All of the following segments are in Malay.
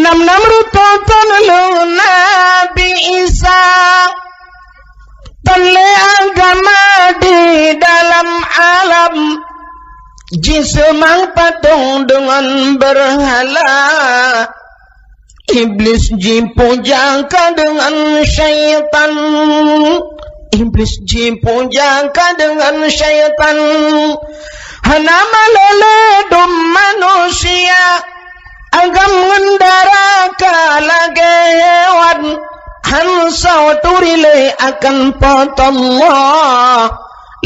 Namrud tonton lu Nabi Isa, tele agama di dalam alam, jisemang patung dengan berhala, iblis jipujakan dengan syaitan, iblis jipujakan dengan syaitan, hana maleledum manusia, agam mendaraka lagi hewan, hansa turile akan patullah.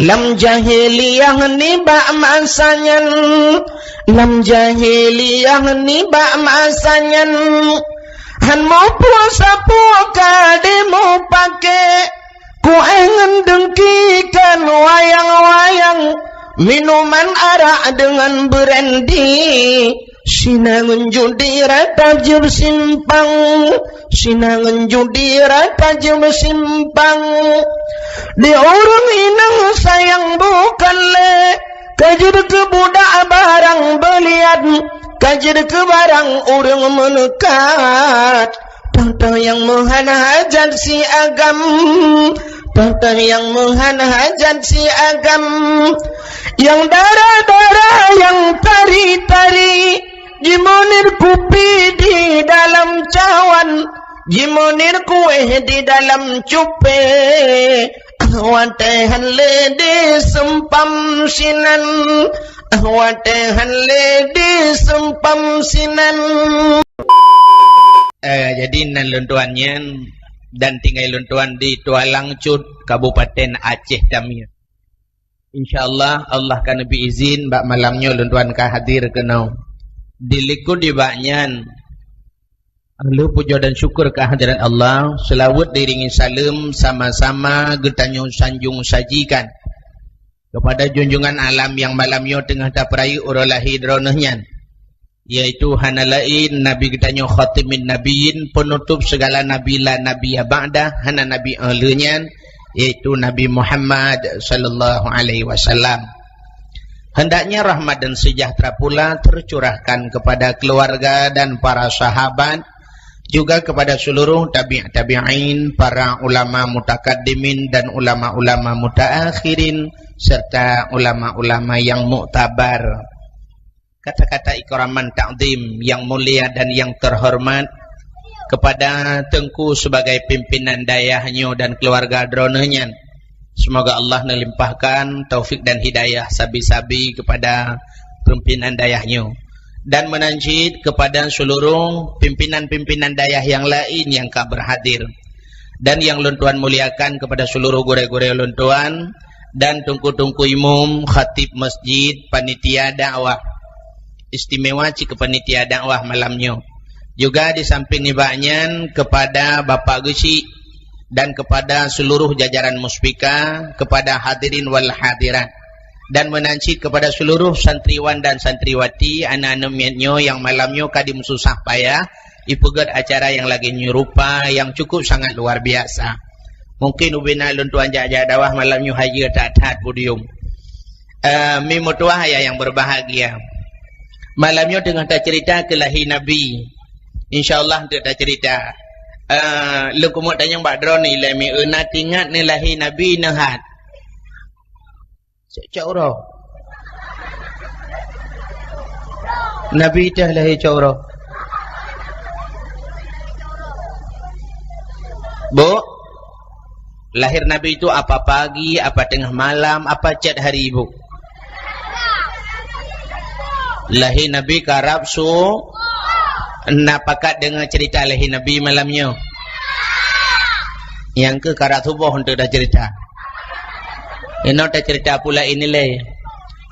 Lam jahiliyah niba masanyan, lam jahiliyah niba masanyan, han mau puasa puaka demo pake, ku ingin dengkikan wayang-wayang, minuman arak dengan brandy, sinangan judi ratajur simpang, sinangan judi ratajur simpang. Di orang inang sayang bukan le, kajir ke budak barang belian, kajir ke barang orang menekat. Tata yang menghana hajat si agam, tata yang menghana hajat si agam, yang darah-darah yang tari-tari, jimonir kupi di dalam cawan, jimonir kue di dalam cupe, watehan lede sempam sinan, watehan lede sempam sinan. Jadi nan luntuannya dan tinggal luntuan di Tualang Cud, Kabupaten Aceh Damia. InsyaAllah Allah kan lebih izin bak malamnya luntuan ka hadir kenau. Diliku di baknyan. Lu puja dan syukur kehadiran Allah, selawat diringi salam sama-sama getanyo sanjung sajikan kepada junjungan alam yang malamnya tengah taperai urolahi dronahnya, yaitu hanalain Nabi getanyo khatimin nabiyin, penutup segala nabi la nabi ba'da, hana nabi ahlinya, yaitu Nabi Muhammad sallallahu alaihi wasallam. Hendaknya rahmat dan sejahtera pula tercurahkan kepada keluarga dan para sahabat, juga kepada seluruh tabi'in, para ulama mutakaddimin dan ulama-ulama mutaakhirin, serta ulama-ulama yang muktabar. Kata-kata ikraman ta'zim yang mulia dan yang terhormat kepada Tengku sebagai pimpinan dayahnya dan keluarga dronanya. Semoga Allah melimpahkan taufik dan hidayah sabi-sabi kepada pimpinan dayahnya, dan menanjid kepada seluruh pimpinan-pimpinan dayah yang lain yang kah berhadir, dan yang luntuan muliakan kepada seluruh gure-gure luntuan dan tungku-tungku imum, khatib masjid, panitia dakwah istimewa cik panitia dakwah malamnya, juga di samping nibaknya kepada Bapak Gusi dan kepada seluruh jajaran muspika, kepada hadirin wal hadirat, dan menancit kepada seluruh santriwan dan santriwati anak-anak miatnyo yang malamnya kadim susah payah ipugat acara yang lagi nyerupa yang cukup sangat luar biasa. Mungkin ubina luntuan jajah dawah malamnya haji tak podium. Mimutuah ya yang berbahagia. Malamnya dengan tak cerita kelahi Nabi. InsyaAllah tak cerita. Lu kumut tanya Mbak Drone ni lami una tingat ni lahi Nabi nahat. Cauro. Nabi dah lahi cauro. Bu, lahir Nabi itu apa pagi, apa tengah malam, apa cat hari ibu? Lahir Nabi karab su nak pakat dengan cerita lahir Nabi malamnya. Yang ke karat subuh untuk dah cerita. Ini dah cerita pula ini leh.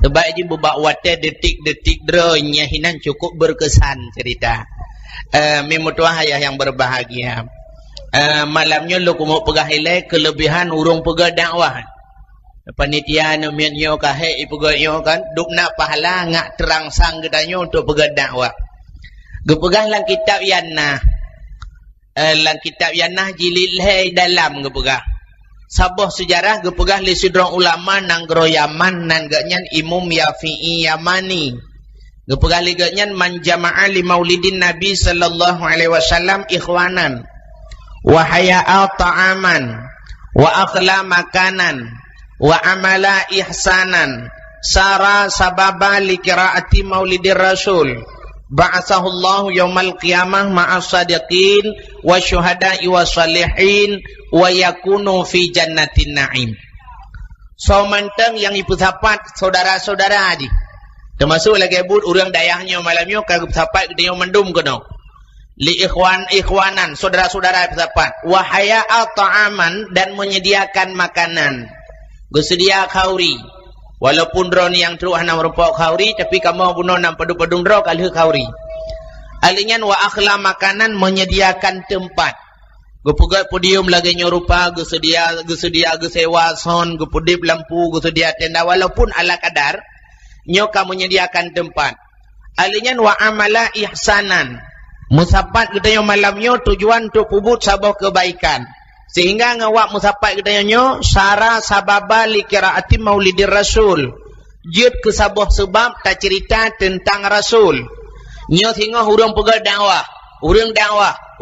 Sebab je bubak wate detik-detik dronya hinan cukup berkesan cerita. Memutuah ayah yang berbahagia. Malamnya lu kumuk pegah ilai kelebihan urung pegah dakwah. Panitia namiannya kahe ipegahnya kan duk nak pahala ngak terangsang gedanya untuk pegah dakwah. Gepegah lang kitab Yanah. Lang kitab Yanah jilid leh dalam gepegah. Sabah sejarah gepegah li sidrong ulama nang gero Yaman nan gaknyan Imam Yafi'i Yamani. Gepegah liganya man jama'a li maulidin Nabi sallallahu alaihi wasallam ikhwanan wa haya'a ta'aman wa akhla makanan wa amala ihsanan sara sababa li qiraati maulidir rasul ba'athahullahu yaumal qiyamah ma'as sadiqin wa syuhada'i wa salihin wa yakunu fi jannatin na'im. So manteng yang ibu sapat saudara-saudara di termasuk lagi but orang dayahnya malamnya kalau sapat dia mendum kena li ikhwanan saudara-saudara ibu sapat wa haya'a ta'aman dan menyediakan makanan bersedia khauri. Walaupun drone yang teruah nam rupa khauri tapi kamu bunuh nam padu-padung dro kali khauri. Alingan wa akhla makanan menyediakan tempat. Gepugat podium lagi nyorupa gesedia gesewa son gepudip lampu gesedia tenda walaupun ala kadar nyoka menyediakan tempat. Alingan wa amala ihsanan. Musapat kita yang malamnya tujuan untuk pubut sabah kebaikan. Sehingga ngawak musapat kita nyo syara sababa li qiraati maulidir rasul. Jid ke sabah sebab tak cerita tentang rasul. Nyo sehingga urang pegang dakwah,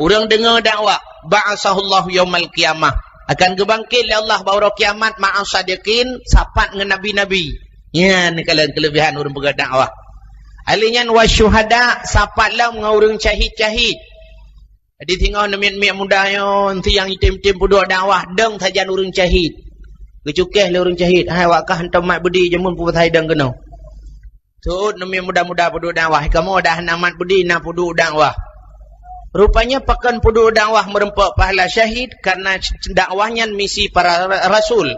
urang dengar dakwah. Ba'asahullahu yaumal qiyamah. Akan kebangkit oleh Allah bahawa kiamat ma'as sadiqin sapat dengan nabi-nabi. Ya ni kelebihan urang pegang dakwah. Alinyan wasyuhada sapatlah dengan urang syahid-syahid. Jadi tinggal nemian-mian mudahnya nanti yang itim-itim puduk dakwah deng saja urang syahid. Kecukeh le urang syahid. Hai wakah hentam mat budi jemun puput haidang kena. Sud nemian mudah-mudah puduk dakwah. Kamu dah namat budi nak puduk dakwah. Rupanya pakan puduk dakwah merempak pahala syahid karena dakwahnya misi para rasul.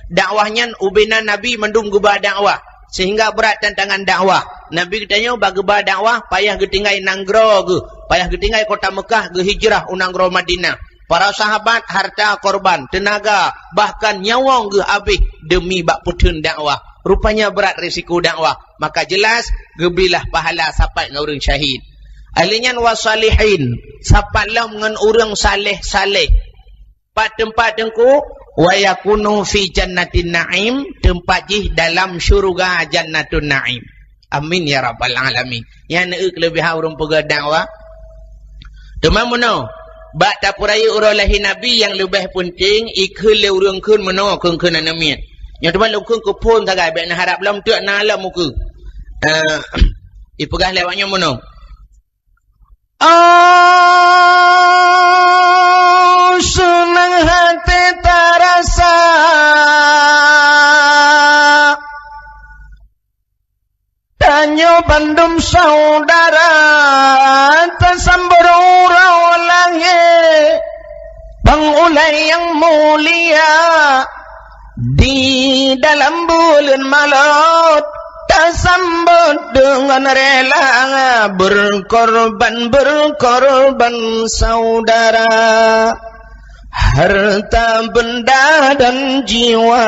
Dakwahnya ubina Nabi mendung gubah dakwah. Sehingga berat tantangan dakwah. Nabi katanya bageba dakwah payah getinggai nanggro ge, payah getinggai kota Mekah ge hijrah unanggro Madinah. Para sahabat harta korban, tenaga, bahkan nyawang ge habis demi bak putun dakwah. Rupanya berat risiko dakwah. Maka jelas gebilah pahala sapat dengan orang syahid. Alinyan wasalihin, sapatlah dengan orang saleh-saleh. Pat tempat dengku wa yakunu fi jannatin na'im, tempat jih dalam syurga jannatun na'im. Amin ya rabbal alamin. Yang nak kelebihan orang pegang dakwah. Teman mana? Bak tapuraya orang lahir Nabi yang lebih penting ikul le urang kun mana kun anamian. Yang teman lu kun kupun tagai baik nak harap lam tu nak lam muka. Ipegah lewatnya mana? Senang hati terasa Tanyo bandum saudara tersambur urau langit pengulai yang mulia di dalam bulan maut tersambut dengan rela berkorban saudara harta benda dan jiwa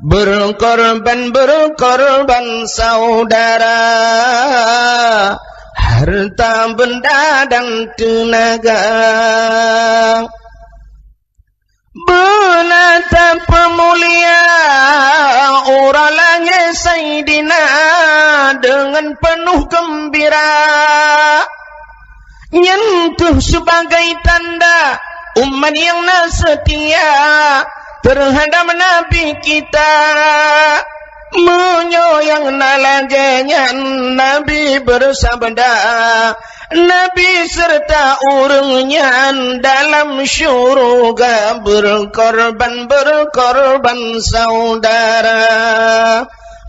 berkorban saudara harta benda dan tenaga benata pemulia orang langit Sayyidina dengan penuh gembira nyentuh sebagai tanda umat yang setia terhadap Nabi kita menyoyang nalaganya Nabi bersabda Nabi serta urungnya dalam syurga berkorban saudara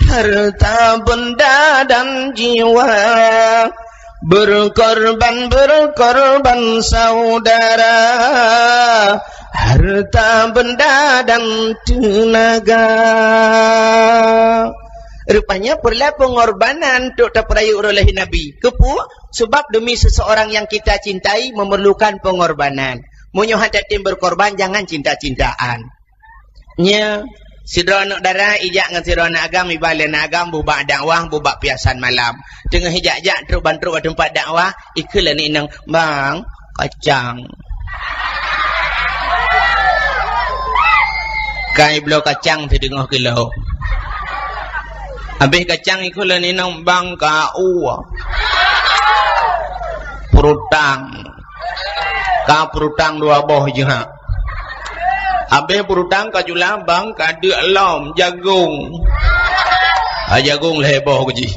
harta benda dan jiwa berkorban saudara harta benda dan tenaga. Rupanya perlu pengorbanan untuk terperaya oleh Nabi. Kepu sebab demi seseorang yang kita cintai memerlukan pengorbanan. Munyo hati berkorban jangan cinta-cintaan. Nya sidra anak darah ijak dengan sidra anak agam ibalen agam bubak dakwah bubak piasan malam. Tengah hijak-jak teruk bantruk ke tempat dakwah ikulah ni nang bang kacang. Kai belo kacang tu dengar kilo. Habis kacang ikut lah ni nang bangka perutang. Ka perutang dua boh je ha. Habis perutang ka julang bang ka de alam jagung. Jagung lah heboh ke ji.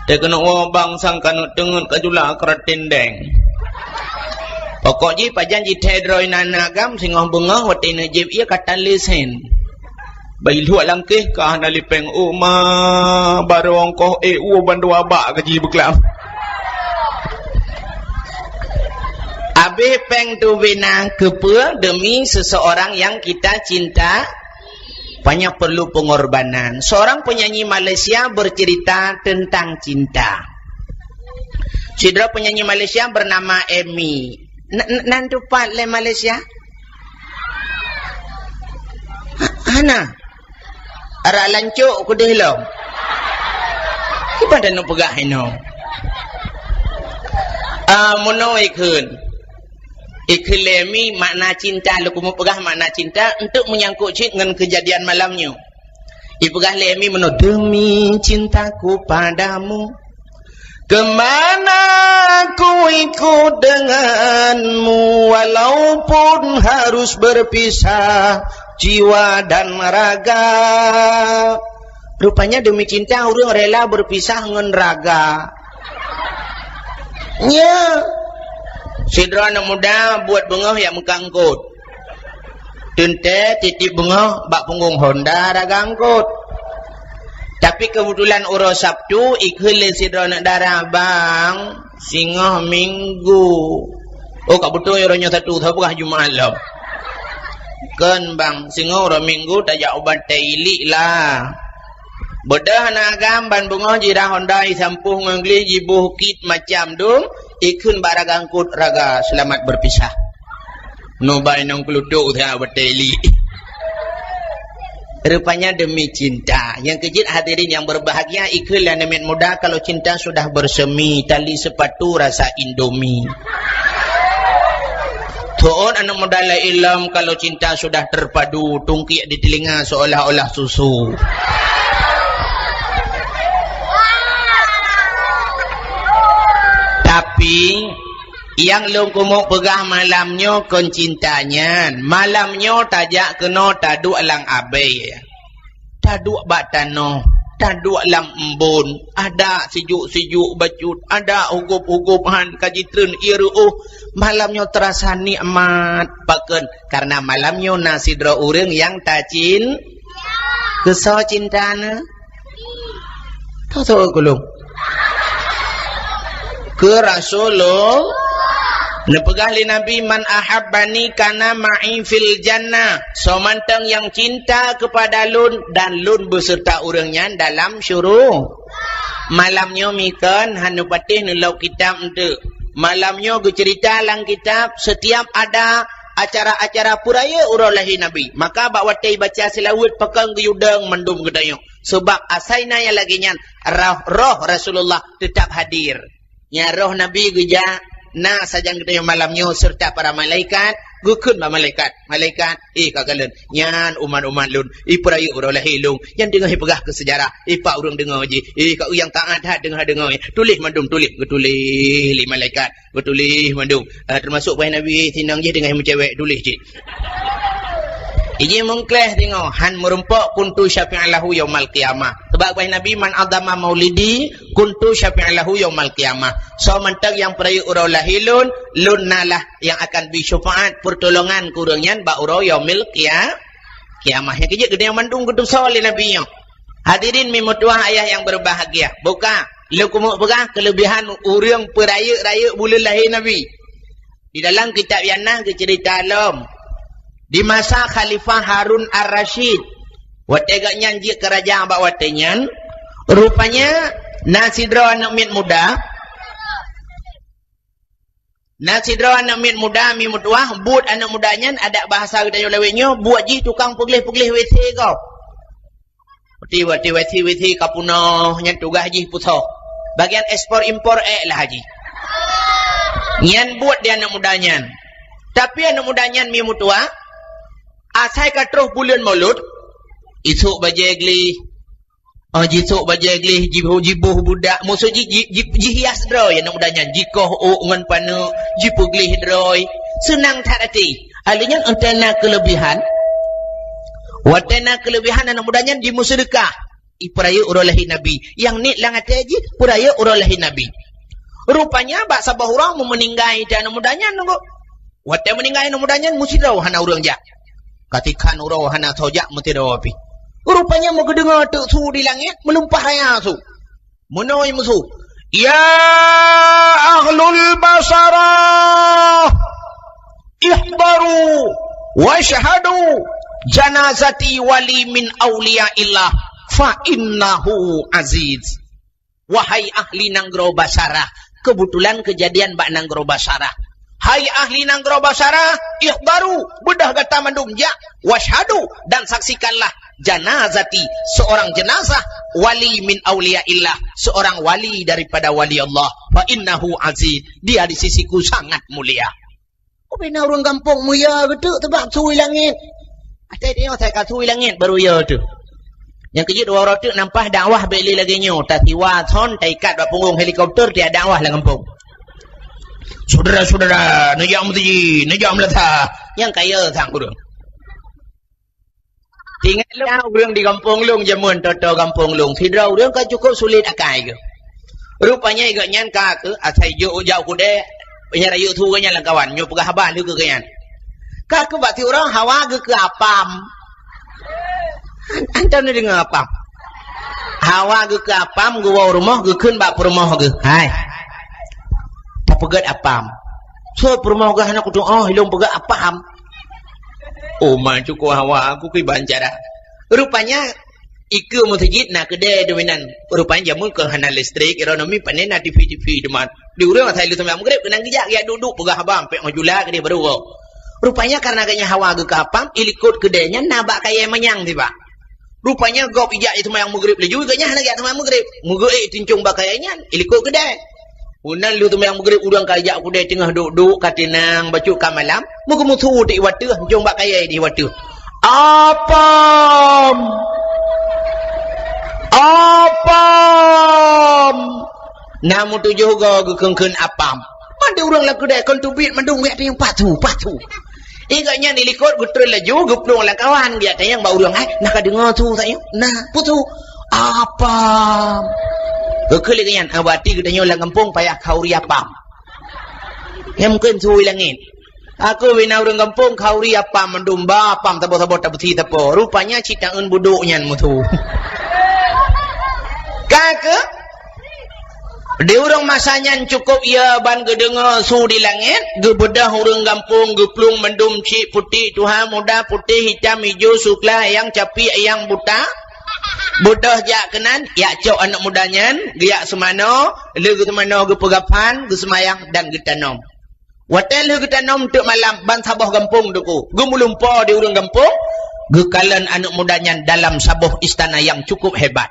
Dia kena bang sang kanut tengut ka julang keratin deng. Pokok ji pajan ji tedroi nanagam singoh bengah wati najib ia kata lesen. Bayi luak langkih kah nalipeng uma barong koh bandu abak ke ji beklam. Habis peng tu bina kepa demi seseorang yang kita cinta, banyak perlu pengorbanan. Seorang penyanyi Malaysia bercerita tentang cinta. Saudara penyanyi Malaysia bernama Amy. Nanti pat le Malaysia? Hana. Ara lancuk ku deh lo. Kipa dah nak pegah ino. Mono ikun. Ikhlemi makna cinta. Lu kumu pegah makna cinta untuk menyangkut dengan kejadian malamnya. Ipegah lemi mono demi cintaku padamu. Kemana ku ikut denganmu walaupun harus berpisah jiwa dan raga. Rupanya demi cinta orang rela berpisah dengan raga. Ya. Sidra anak muda buat bengah yang mengangkut. Tente titip bengah bak punggung Honda raga angkut. Tapi kebetulan urus Sabtu ikhil sidra nak darah bang singah minggu. Oh kak betul orangnya satu tahu bukan Jumaat lah. Kan bang singah orang minggu tak jak ubat tailik lah. Bedah nak gamban bunga jirah Honda sampuh ngengli jibuh kit macam dum ikun barang angkut raga selamat berpisah. No bai nong keluduk tak ubat tailik. Rupanya demi cinta. Yang kejit hadirin yang berbahagia, ikhlas dan nemet muda kalau cinta sudah bersemi, tali sepatu rasa Indomie. Tuan anak muda la ilm kalau cinta sudah terpadu, tungkik di telinga seolah-olah susu. Tapi yang lu kumuk pegah malamnya kon cintanya. Malamnya tajak kena taduk lang abai. Taduk bak tanah. Taduk lang embun. Ada sejuk-sejuk bacut. Ada hugup-hugupan kajitren iru. Malamnya terasa nikmat. Paken. Karena malamnya nasidra orang yang tacin. Kesah cintanya. Tahu kulung. Ke Rasulullah. Nepegah li Nabi man ahabbani kana ma'i fil jannah. So mantang yang cinta kepada lun dan lun beserta orangnya dalam syurga. Malamnya mikan hanu patih nulau kitab ente. Malamnya bercerita lang kitab setiap ada acara-acara puraya urolahi Nabi. Maka bawatai baca selawat pakang guyudang mendum gedayong. Sebab asaina yang lagi nyan roh Rasulullah tetap hadir. Ya roh Nabi geja na sajang kita yang malamnya serta para malaikat gukun ba malaikat kagalan nyan umat-umat lun iperayu urang lahilung yang dengar pegah ke sejarah pak urang dengar je kau yang taat dengar tulis mandum tulis li malaikat tulis mandum termasuk pai Nabi tinang je dengan cewek tulis je Iji mengkleh tengok han merempak kuntu syafi'an lahu yaumal qiyamah. Sebab pai Nabi man adama maulidi kuntu syafi'an lahu yaumal qiyamah. So mentang yang perayu urau lahilun lunnalah yang akan bisyafaat pertolongan kurangnya ba urau yaumil qiyamah. Yang kejut gede yang mandung gedung soleh Nabi nya. Hadirin mimutuah ayah yang berbahagia. Buka lu kumuk pegah kelebihan urang perayu raya bulan lahir Nabi. Di dalam kitab Yanah cerita alam di masa Khalifah Harun Ar-Rashid watega nyanji kerajaan bak watenyan rupanya nasidra anak mit muda mi mutuah buat anak mudanya ada bahasa kita lewenya buat ji tukang peglih-peglih WC kau wati WC kapunah nyan tugas ji putoh bagian ekspor impor lah haji nyan buat dia anak mudanya tapi anak mudanya mi mutuah asai katroh bulan maulud isuk bajegli Jisuk bajai glih jibuh budak musuh jihias droi anak mudanya jikoh ngan panu jipu glih droi senang tak hati alinya antena kelebihan anak mudanya di musedekah ipraya urolahi nabi yang ni lang ataji puraya urolahi nabi rupanya bak sabah orang meninggai dan anak mudanya nunggu wate meninggai anak mudanya musidau hana urang jak katikan urau hana sojak mutirau api rupanya mau kedengar tu su di langit melumpah raya su menoi musuh ya ahlul basarah ihbaru washhadu janazati wali min awliya illah fa innahu aziz. Wahai ahli Nanggro Basarah, kebetulan kejadian bak Nanggro Basarah. Hai ahli Nanggro Basarah, ihbaru bedah gata mandum ja washhadu dan saksikanlah janazati seorang jenazah wali min awliya illah seorang wali daripada wali Allah fa innahu aziz dia di sisiku sangat mulia. Bina orang kampung mulia betul tebak sui langit. Ada dia saya kat sui langit baru ya tu. Yang kejut dua orang tu nampak dakwah beli lagi nyo tatiwa thon taikat bak punggung helikopter dia dakwah lah kampung. Saudara-saudara, najam tiji, najam latha. Yang kaya sang urang. Tinggal lu urang di kampung lung jamun toto kampung lung. Fidrau urang ka cukup sulit akai ke. Rupanya igak nyan ka ke asai jo jau kude penyara yu thu nya lang kawan nyo pegah haban lu ke kan. Ka ke bati urang hawa ke apam. Antam ni dengar apam. Hawa ke apam gua rumah ke keun bak rumah ke. Hai. Tak pegat apam. So rumah ke anak kudu oh hilung pegat apam. Oh man cukup hawa aku ke bancara. Rupanya iku mutajid nak kedai dominan. Rupanya jamu ke hana listrik ekonomi panen na TV deman. Di urang saya lu sembahyang magrib kenang gejak ya duduk pegah abang pek majula ke dia baru. Rupanya karena ganya hawa ke apam ilikut kedainya nabak kaya menyang tiba. Rupanya gop ijak itu sembahyang magrib leju ganya hana gak sembahyang magrib. Mugai tincung bakainya ilikut kedai. Unan lu sembahyang magrib udang kajak kedai tengah duduk katinang baca kamalam muga mutu di watu jong bakaya di watu. Apam namu tujuh go gekengkeun apam mande urang lah kedai kontubit mandung mek yang patu iganya nilikot gutrul laju guplung lang kawan dia tayang ba urang ai nak dengar tu saya nah putu apam gekeli ganyan abati gedanyo lang kampung payah kauri apam mungkin suwi langit. Aku bina urang kampung kauri apam mendumba apam tabo-tabo tabuti tapo rupanya citangeun buduknya mutu. Kake di urang masanya cukup ia ban gedengar su di langit gebedah urang kampung geplung mendum cik putih tuha muda putih hitam hijau sukla yang capi yang buta bodoh jak kenan ya cok anak mudanya giak semano le ge temano ge pegapan ge semayang dan ge tanom watel le ge tanom tek malam ban sabah kampung deku ge mulumpa di urang kampung ge kalan anak mudanya dalam sabah istana yang cukup hebat.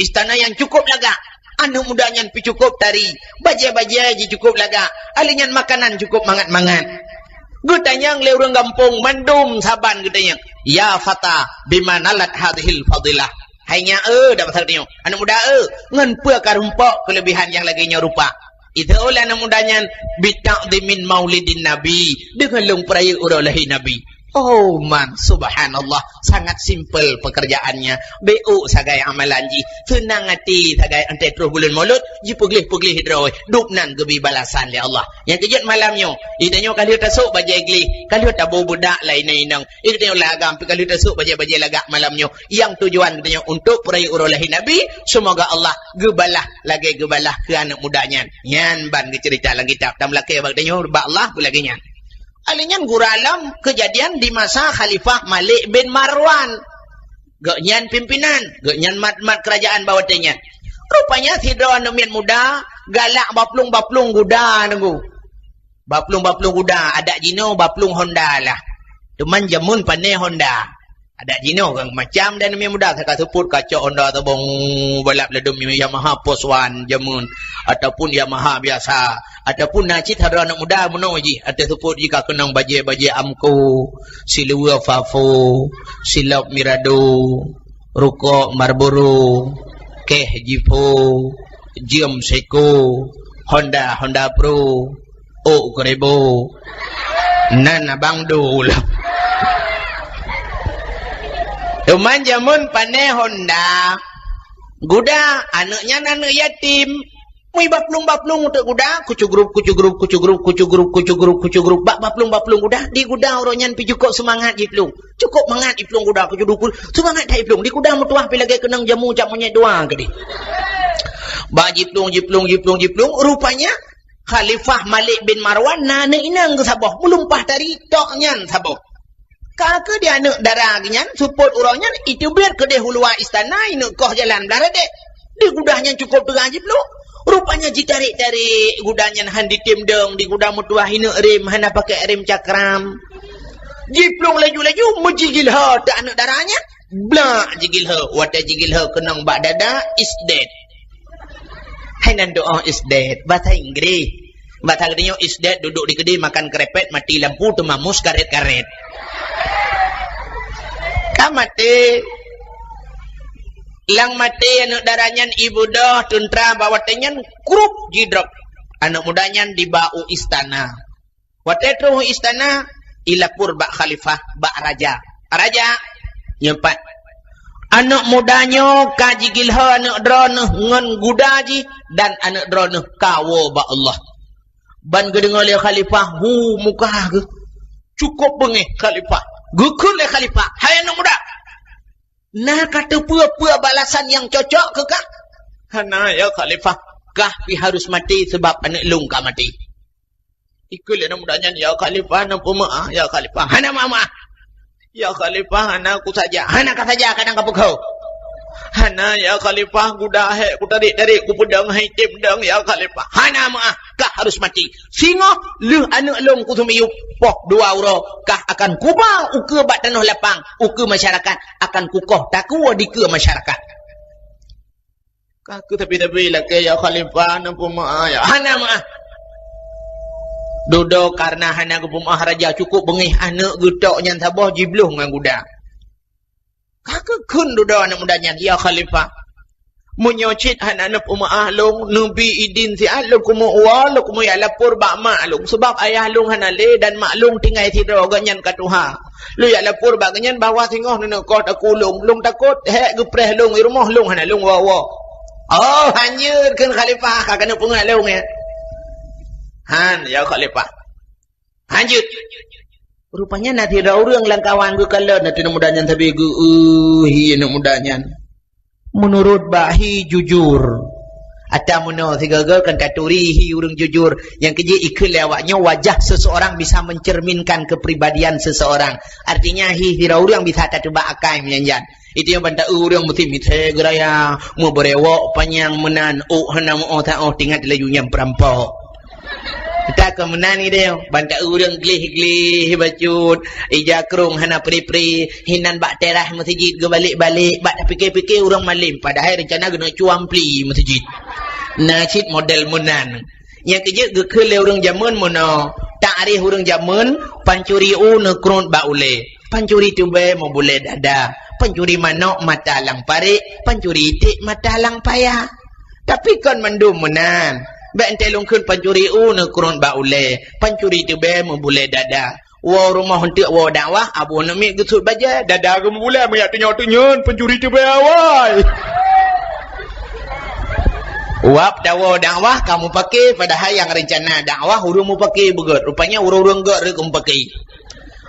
Istana yang cukup laga. Anak mudanya pi cukup tari. Baja-baja je cukup laga. Alinyan makanan cukup mangat-mangat. Gutanyang le urang kampung mandum saban gutanyang. Ya fata bimanalat hadhil fadilah. Hanya dapat artinya. Anak muda ngan pua karumpa kelebihan yang lagi nya rupa. Itu oleh anak mudanya bitaqdimin maulidin nabi. Dengan lung peraya urolahi nabi. Oh man, subhanallah, sangat simple pekerjaannya. BO sagai amalan ji, tenang hati sagai ante terus bulan maulud, ji puglih hidroi, dupnan gebi balasan ya Allah. Yang kejut malamnya, idanyo kali tasuk bajai glih, kali tabu budak lain inang. Idanyo lagam, kali tasuk bajai lagak malamnya. Yang tujuan idanyo untuk peraya urolahi Nabi, semoga Allah gebalah ke anak mudanya. Yan ban cerita lang kitab, tam laki bagdanyo ba Allah lagi nyan. Alinyan guralam kejadian di masa Khalifah Malik bin Marwan. Genyan pimpinan, genyan mat kerajaan bawatnya. Rupanya sidra anumian muda, galak baplung kuda nunggu. Baplung kuda, ada jino baplung Honda lah. Teman jamun pandai Honda. Ada jino kan macam dan anumian muda saya sebut kaca Honda tabung balap ledum Yamaha Poswan jamun ataupun Yamaha biasa. Ataupun nacit hadra anak muda menoji ada sebut jika kenang baje Amco, Silua Fafo, Silap Mirado, Rukuk Marlboro, Keh Jipo, Jiom Seiko, Honda Pro, Krebo, Nana Bangdo lah. Cuman jamun panai Honda, guda anaknya anak yatim. Mui baplung untuk guda, kucu grup, baplung guda, di guda oronyan pi cukup semangat iplung. Cukup mangat iplung guda, kucu dukul, semangat dah iplung. Di guda mutuah pi lagi kenang jamu jamunya doa ke di. Ba jiplung, rupanya Khalifah Malik bin Marwan nana inang ke sabah, melumpah dari toknyan sabah. Kakak dia anak darah genyan, support orangnya, itu biar ke dia hulua istana, ini koh jalan belarade. Di gudahnya cukup dengan jiplung. Rupanya ditarik-tarik gudanya handi tim dong di gudah mutuah hina rem hana pakai rem cakram. Jiplung laju-laju menjigil ha tak anak darahnya. Blak jigil ha. Wata jigil ha kenang bak dada is dead. Hai nan doa is dead. Bahasa Inggeris. Bahasa Inggerisnya is dead duduk di kedai makan kerepet mati lampu temamus karet-karet. Kamate lang mati anak darahnya ibu dah tuntra bawatnya grup jidrop anak mudanya di bau istana watetru istana ilapur bak khalifah bak raja nyempat anak mudanya kajigilha anak drone ngan gudaji dan anak drone kawo bak Allah ban gedengal ya khalifah muka cukup bengih khalifah gukul ya khalifah hai anak muda. Nah kata pua-pua balasan yang cocok ke kah? Hana ya Khalifah, kah pi harus mati sebab anak lung kah mati. Ikul anak mudanya ya Khalifah, nampu maah ya Khalifah. Hana mama. Ya Khalifah, hana aku saja. Hana kah saja kadang kapuk kau. Hana ya Khalifah, gudah he ku tarik ku pedang hai tim dang ya Khalifah. Hana maah, kah harus mati. Singo leuh anak lung ku tumiup pok 2 euro kah akan kubah uke bat tanah lapang uke masyarakat akan kukoh takwa di ke masyarakat. Kah ku tapi lah ke ya Khalifah nampu maah ya. Hana maah. Dodo karena hana ku maah raja cukup bengih anak getok nyan sabah jibluh ngan guda. Kakak kun dodo anak mudanya ya Khalifah. Menyocit anak umaah long nabi idin si alung kumu wal kumu ya lapor bak mak long sebab ayah long hanale dan mak long tinggal sidro ganyan katuha lu ya lapor bak ganyan bawa singoh nene kot aku long takut he gepreh long di rumah long hana long wawa oh hanyur kan Khalifah kakak pungat long ya han ya Khalifah hanjut rupanya nanti ada orang langkawan gue kalau nanti mudanya tapi gue hiya mudanya. Menurut bahi jujur atau menurut gagal kan katurihi orang jujur yang keji ikut lewatnya wajah seseorang bisa mencerminkan kepribadian seseorang artinya orang bisa tatubak akai menyanjan itu yang bantah orang mesti mithe geraya mau berewok panjang menan hana mau tinggal lajunya perampok kita kemenani dia bantah orang glih bacut ija kerung hana pri hinan bak terah masjid ke balik bak fikir orang malim padahal rencana guna cuampli masjid nasid model menan yang kerja gekele orang zaman mono ta'rif orang zaman pancuri nekrun baule pancuri tube mau boleh dada pancuri manok mata lang pare pancuri itik mata lang payah tapi kan mandum menan Bak entelung kun pancuri nekrun baule pancuri tube mau boleh dada wa rumah hentik wa dakwah abu nami gesut baja dada ke boleh mayak tunyon pancuri tube awal wap dakwah kamu pakai padahal yang rencana dakwah urang mu pakai begot rupanya urang gak rek pakai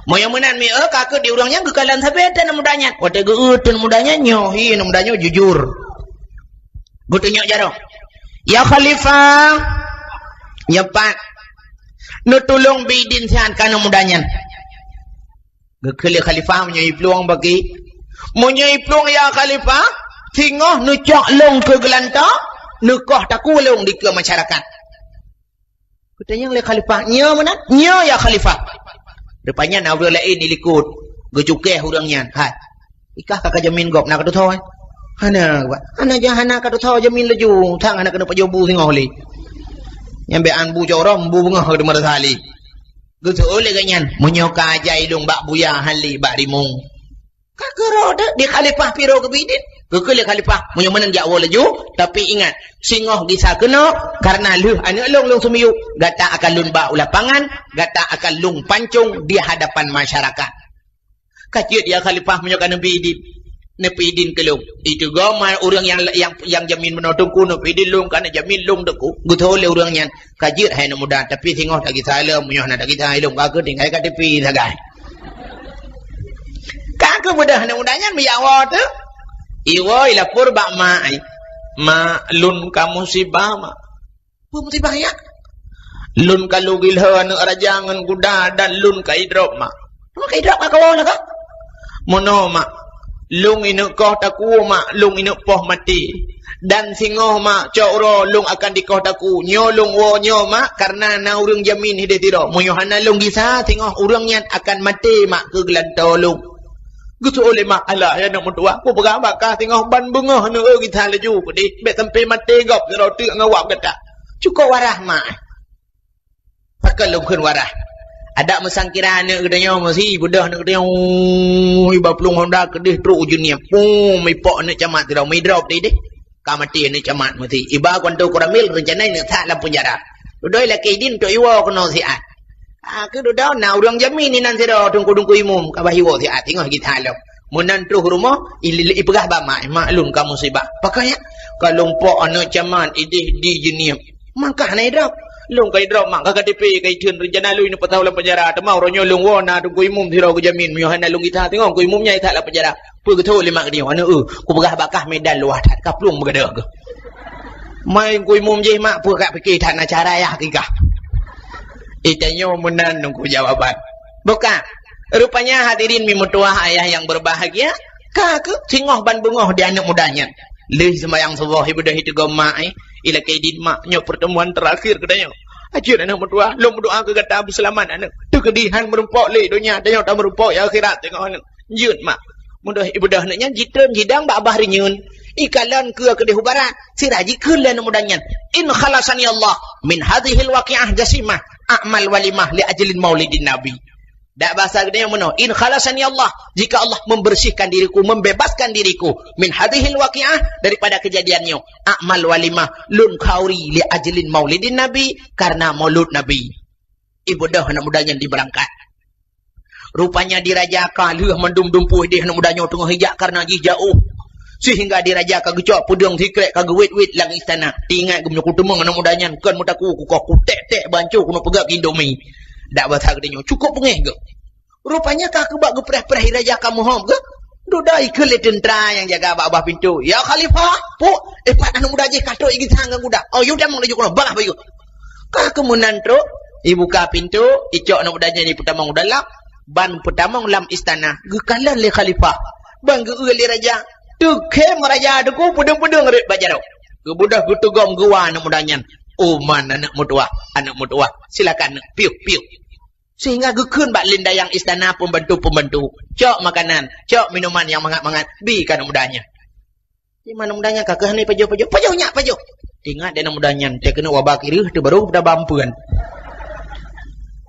mau yang menan mi kakak di urangnya kekalan sampai tan mudanya wate geut mudanya nyohi mudanya jujur gutunya jaro ya Khalifah nyepat nutulong bidin sian kana mudanya gekele Khalifah menyai peluang bagi menyai peluang ya Khalifah singoh nucok long ke gelanta nukoh takulung di ke masyarakat katanya oleh Khalifah nya mana nya ya Khalifah rupanya na urang lain dilikut gejukeh urangnya hai ikah kakak jamin gop nak tu thoi hana jahana ka tu thoi jamin laju thang anak kena pajobu singoh li nyambe an bu jorom bu ngah de marasali getu oleh ganyan menyoka jai dong bak buya hali bak rimung Kakero dah di khalifah piro kebidin. Kekele khalifah munyo menan jak laju, tapi ingat singoh gisa kena karena lu anak long sumiyu gata akan lun ba ulapangan, gata akan lung pancung di hadapan masyarakat. Kaciut dia khalifah munyo kana bidin. Nepidin kelung. Itu gama orang yang jamin menotongku nepidin lung kana jamin lung deku. Gutole orangnya kaciut hai muda tapi singoh tak gisa le munyo na tak gisa lung ka tinggal ka tepi sagai. Kakak mudah mudahnya miyawa tu. Iwo ila purba ma lun kamu musibah ma. Musibah ya. Lun kalugil anu arajangan kuda dan lun kaidrop ma. Kaidrop ka kawan ka? Mono ma. Lung inu koh taku ma, lung inu poh mati. Dan singoh ma coro lung akan di koh taku. Nyo lung wo nyo ma karena na urang jamin hide tiro. Moyohana lung gisa singoh urangnya akan mati ma ke gelanto lung. Gusto oleh mak Allah ya nak mutua aku pegang bakah tengok ban bengah nu kita laju di bet sampai mati gop roti ngawak kata cukup warah mak pakai lungkun warah ada mesangkira ne kedanya masih budah ne kedanya iba pelung Honda kedih tru ujunnya pum mi pok ne camat tidak mi drop deh ka mati ne camat mesti iba konto kuramil rencana ne tak dalam penjara doi laki din to iwo kena siat aku dah na urang jamin ni nan sedo tungku imum ka bahiwo si tengok kita halom munan truh rumah ipegah ba maklum kamu sibak pakanya kalau pok anak caman idih di jenim maka na idrop lung kai drop mak ka KTP kai tun rencana lu ni patau la penjara temau ronyo lung wona tungku imum siro ku jamin yohana lung kita tengok ku imumnya tak la penjara pu ke tu lima dia ana ku pegah bakah medan luah tak kaplung begadah ke main ku imum je mak pu kak fikir tak nak cara ya kikah. Itanya menan nunggu jawaban. Bukan. Rupanya hadirin mimutuah ayah yang berbahagia. Kakak singoh ban bungoh di anak mudanya. Lih sembayang subuh ibu dah itu gomai. Ila kaidin mak nyok pertemuan terakhir kedanya. Ajur anak mutuah. Lo berdoa ke kata habis selamat anak. Tu kedihan merumpok lih dunia. Tanya tak merumpok ya akhirat tengok anak. Jut mak. Mudah ibu dah naknya jitren jidang bak abah rinyun. Ikalan ke kedih barat. Siraji kelan mudanya. In khalasani Allah min hadhil waqi'ah jasimah. Amal walimah li ajlin maulidin nabi. Dak bahasa gede yang mana? In khalasani Allah, jika Allah membersihkan diriku, membebaskan diriku min hadhil waqi'ah daripada kejadiannya. Amal walimah lun khauri li ajlin maulidin nabi karena maulud nabi. Ibu dah anak mudanya diberangkat. Rupanya dirajaka leuh mendum-dumpuh dia anak mudanya tengah hijak karena jauh. Sehingga dirajaka gecok pudung sikrek kagak wit-wit lang istana. Tingat gumnya kutemeng anak mudanya kan mutaku ku kok tek-tek bancu kuno pegak Indomie. Dak bahasa gedenya cukup pengeh ge. Rupanya kak bak gepreh-preh raja kamu hom ge. Dudai ke le tentera yang jaga abah pintu. Ya khalifah, pu pat anak muda je katok igi sanggang kuda. Oh yudah mang laju kono balah bayu. Kak kemunan tro ibu ka pintu, icok anak mudanya di pertama dalam ban pertama lam istana. Gekalan le khalifah. Bang ge le raja. Tukhe meraja duku pudung-pudung rit bajaro. Gebudah gutugom gua anak mudanya. Man anak mutua, silakan piu. Sehingga gekeun bak lindayang istana pembantu. Cok makanan, cok minuman yang mangat-mangat, bi kan mudanya. Di mana mudanya kakak ni pajo. Tinggal dia mudanya, dia kena wabah kiri, tu baru dah bampuan.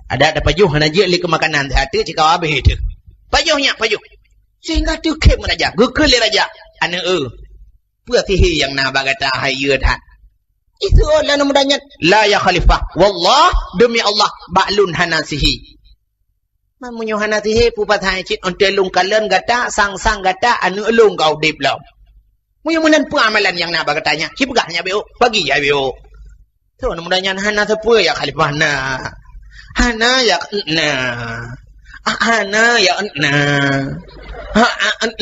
Ada pajo hana je li ke makanan hati cika habis itu. Pajo. Sehingga tu ke meraja, gekeun le raja. Ana Puatihi yang na bagata hayyud ha. Itu Allah namanya la ya khalifah. Wallah demi Allah ba'lun hanasihi. Mamunyo hanasihi pupat hacit onte lung kalen gata sang gata anu elung kau dip law. Munyo munan amalan yang na bagatanya. Kipegahnya beo pagi ya beo. Tu namanya hana sepu ya khalifah na. Hana ya na. Hana ya na.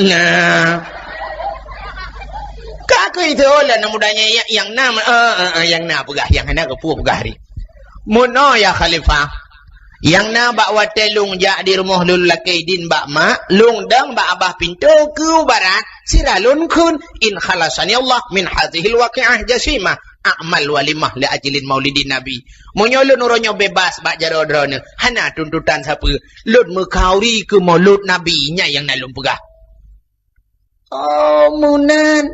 Na. Kakak itu lah namudanya yang nama yang na pegah yang na kepu pegah hari. Muno ya khalifah. Yang na bak watelung ja di rumah lul lakaidin bak ma lung dang bak abah pintu ke barat siralun kun in khalasani Allah min hadhil waqi'ah jasimah amal walimah li ajlin maulidin nabi. Monyolun uronyo bebas bak jarodrone. Hana tuntutan siapa? Lud mekauri ke maulud nabi nya yang nalung pegah. Oh munan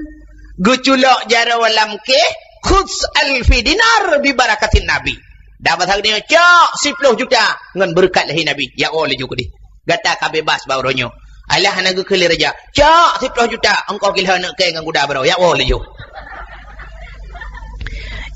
guculok jara walam ke khuts alfi dinar bi barakatin nabi. Dapat harganya cok 10 juta ngan berkat lahi nabi. Ya oleh juga di. Gata ka bebas bauronyo. Alah naga kelir aja. Cak 10 juta engkau gila nak ke dengan kuda berau. Ya boleh yo.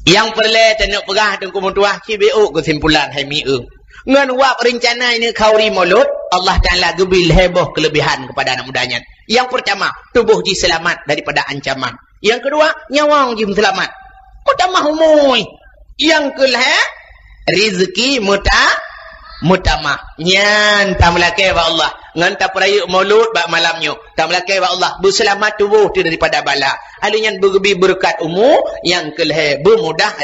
Yang perlu nak pegah tengku mutuah CBO kesimpulan hai mi'u. Ngan wak rencana ini kauri mulut Allah Ta'ala gebil heboh kelebihan kepada anak mudanya. Yang pertama, tubuh ji selamat daripada ancaman. Yang kedua, nyawang ji selamat. Mutamah umui. Yang kelima, rezeki mutamah. Nyan tamlake wa Allah. Ngan tak perayuk mulut bak malamnya. Tamlake wa Allah. Berselamat tubuh tu daripada bala. Alunya bergebi berkat umur. Yang kelima, bermudah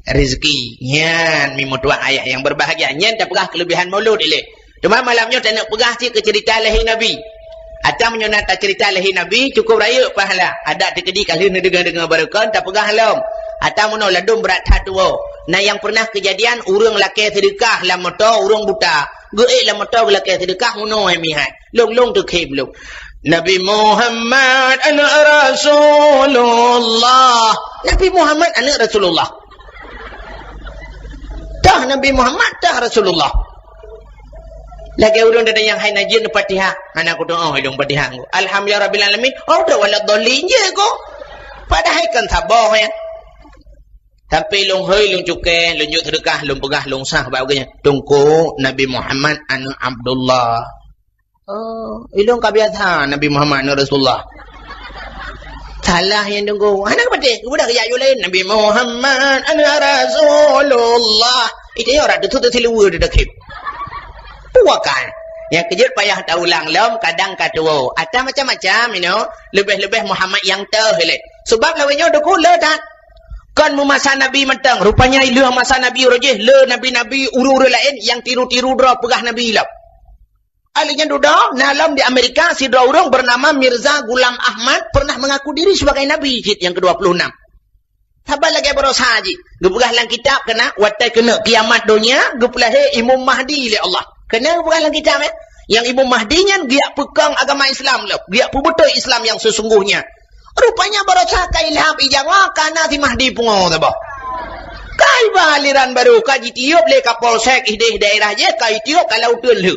rezeki. Nyan mimutuah ayat yang berbahagia. Nyan tak pegah kelebihan mulut ile. Cuma malamnya tak nak pegah ke cerita lahir Nabi. Atau menyonat cerita lahir Nabi cukup raya pahala. Ada tekedi kali dengar barakah tak pegah lam. Atau meno ladum berat hatuo. Nah yang pernah kejadian urang laki sedekah lam motor urang buta. Geuk lam motor laki sedekah meno ai mihai. Long tu ke belum. Nabi Muhammad anak Rasulullah. Nabi Muhammad anak Rasulullah. Dah Nabi Muhammad dah Rasulullah. Lagi urang ada yang hai najin Fatihah. Anak aku doa hidung Fatihah. Alhamdulillah rabbil alamin. Oh dah wala dhalin je ko. Padahal kan sabar ya. Tapi long hoi long cukai, long juk sedekah, long pegah, long sah bagainya. Tunggu Nabi Muhammad anak Abdullah. Oh, ilong kabiasa Nabi Muhammad anak Rasulullah. Salah yang tunggu. Anak pati, budak ya yo lain Nabi Muhammad anak Rasulullah. Itu orang tu silu dia dekip. Puakan. Yang kejut payah taulang lam kadang katuo. Atau macam-macam lebih-lebih Muhammad yang terhelit. Sebab lawanya dukul le tak. Kan masa Nabi mentang. Rupanya ilu masa Nabi rojih. Le Nabi-Nabi uru-uru lain yang tiru-tiru dra pegah Nabi lam. Alinya duda, nalam di Amerika si dra urang bernama Mirza Ghulam Ahmad pernah mengaku diri sebagai Nabi yang ke-26. Sabar lagi berosa haji. Gepegah lang kitab kena watai kena kiamat dunia, gepelah Imam Mahdi oleh Allah. Kena gepegah lang kitab yang Imam Mahdinya dia pegang agama Islam lah. Dia betul Islam yang sesungguhnya. Rupanya berosa kailham ijangwa kana si Mahdi pungo tabah. Kai aliran baru kaji tiup le kapolsek ideh daerah je kai tiup kalau telu.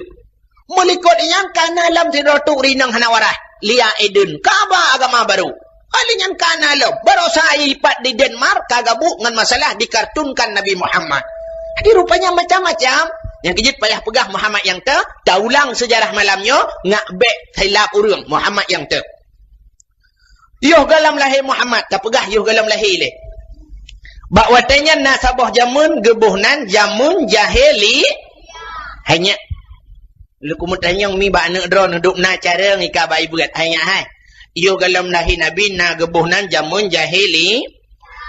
Melikut yang kana lam sidratu rinang hanawarah. Lia Eden kaba agama baru. Alinyan kana lo berosa ipat di Denmark kagabuk dengan masalah dikartunkan Nabi Muhammad. Jadi rupanya macam-macam yang kejut payah pegah Muhammad yang taulang sejarah malamnya ngakbek hilap urang Muhammad yang yuh galam lahir Muhammad tak pegah yuh galam lahir le. Bak watanya nasabah jamun gebuhnan jamun jahili hanya lu kumutanya mi bak nak drone duk na cara ngika bai berat hanya hai. Iyo galam lahir Nabi na gebuhnan jamun jahili.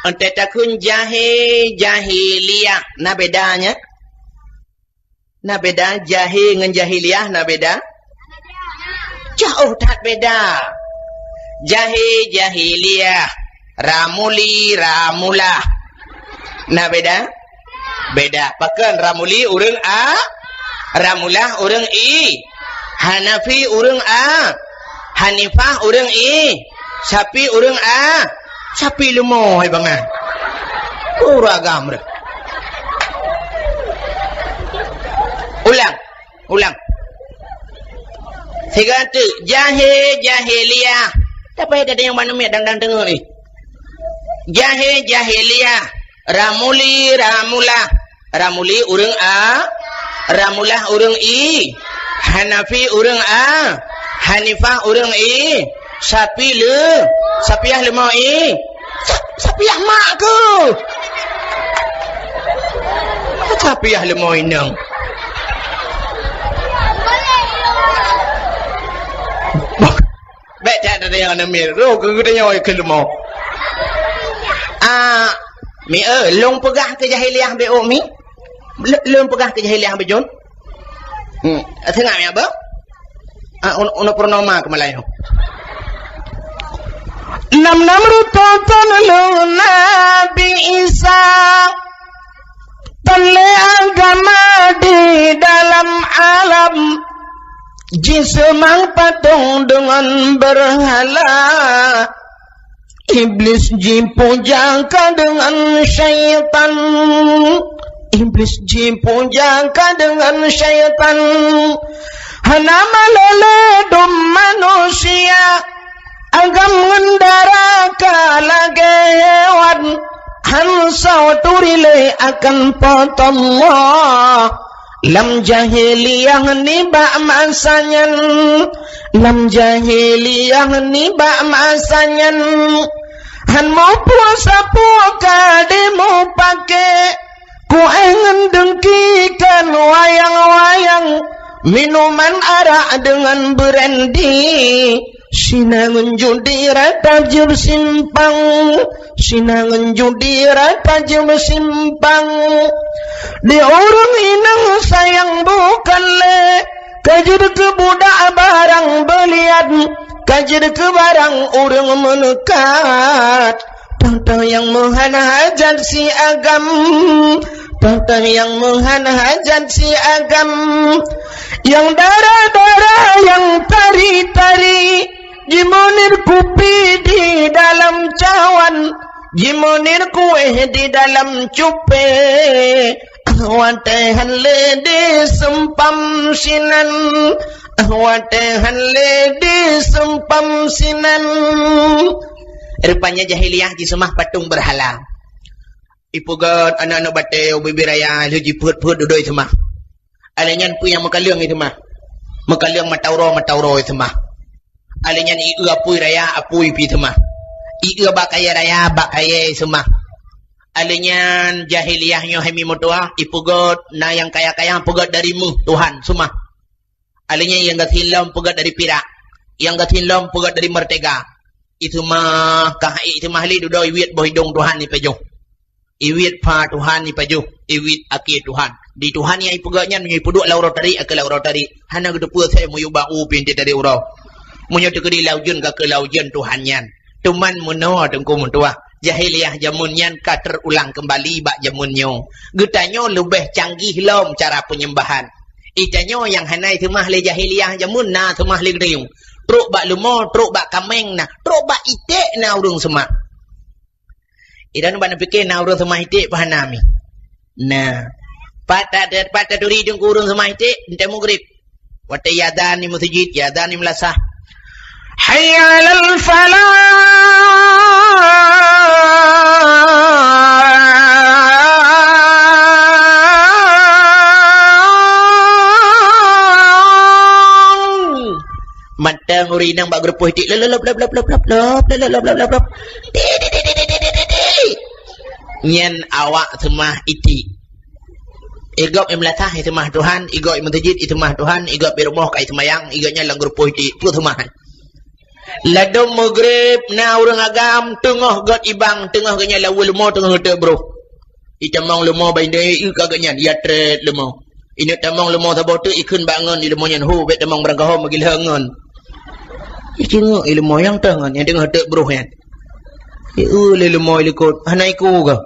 Ente takun jahiliyah. Na bedanya? Na beda jahil dengan jahiliyah na beda? Jauh tak beda. Jahiliyah. Ramulah. Na beda? Beda. Pakan ramuli urang A. Ramulah urang I. Hanafi urang A. Hanifah urang I. Sapi urang A. Sapi lumoh hai bangan. Uragam dah. Ulang. Saya kata jahiliyah. Tak payah ada yang mana miak dang tengok ni. Jahiliyah. Ramulah. Ramuli urang A. Ramulah urang I. Hanafi urang A. Hanifah urang I. Sapiah lemau I. Sapiah mak ke? Sapiah lemau inang. Baik tak ada yang namir. Roh kegedanya oi ke lemau. Mi long pegah ke jahiliyah be mi? Long pegah ke jahiliyah be Jon? Tengah mi apa? Ono purnama ke Melayu. Nam rututan lu Nabi Isa tele agama di dalam alam jisemang patung dengan berhala iblis jipujangka dengan syaitan hana maleledum manusia agam ngendara kalage hewan hansau turile akan potollah lam jahiliyah nibak masanyan lam jahiliyah nibak masanyan han mau puasa puaka demo pake ku engen dengkikan wayang-wayang minuman arak dengan brandy sinangan judi ratajur simpang sinangan judi ratajur simpang di orang inang sayang bukan le kajir ke budak barang belian kajir ke barang orang menekat tentang yang menghana hajat si agam tentang yang menghana hajat si agam yang darah-darah yang tari-tari jimonir kupi di dalam cawan jimonir kue di dalam cupe watehan lede sempam sinan watehan lede sempam sinan. Rupanya jahiliyah di semah patung berhala ipugat anak-anak bate ubibiraya luji put-put duduk semah alenyan pu yang mekaliang itu mah mekaliang matauro itu mah alenyan iu apui raya apui pi semah iu bakaya raya bakaya semah alenyan jahiliyahnya hemi motoa ipugat na yang kaya-kaya pugat darimu Tuhan semah alenyan yang gatilam pugat dari pirak yang gatilam pugat dari mertega itu mah kahai itu mah li duduk iwit bohidong Tuhan ni pejo iwit pa Tuhan ni pejo iwit aki Tuhan di Tuhan yang ipuganya nyipuduk lauro tari ke lauro tari hana gedepu saya muyubang upinti dari urau munyo tekedi laujun ke laujun Tuhannya tuman muno tengku muntua jahiliyah jamunnya ka terulang kembali bak jamunnya getanyo lebih canggih lom cara penyembahan itanyo yang hanai temah le jahiliyah jamun na temah le gdeung truk bak lumo truk bak kameng na truk bak itik na urung semak idan bana pikir na urung semah itik pahanami nah Pata duri dung kurung sama itu ente mugrib. Wate yadan ni masjid, yadan ni melasah. Hayya 'alal falah. Mata nguri nang bak grupuh itik lop. Nyen awak semah itik. Igop imlatah itu mah Tuhan, igop imuntajid itu mah Tuhan, igop birumuh kai semayang, igopnya lang grupo iti pu tumahan. Ladum maghrib na urang agam tengah got ibang tengah ganya lawul mo tengah hete bro. Itamang lemo bainde i kaganya dia tret lemo. Ini tamang lemo sabotu ikun bangun di lemo nyan hu bet tamang berangkah magil hangon. Ikingo ilmo yang tangan yang tengah hete bro yan. Iu lemo ilikot hanaiku ga.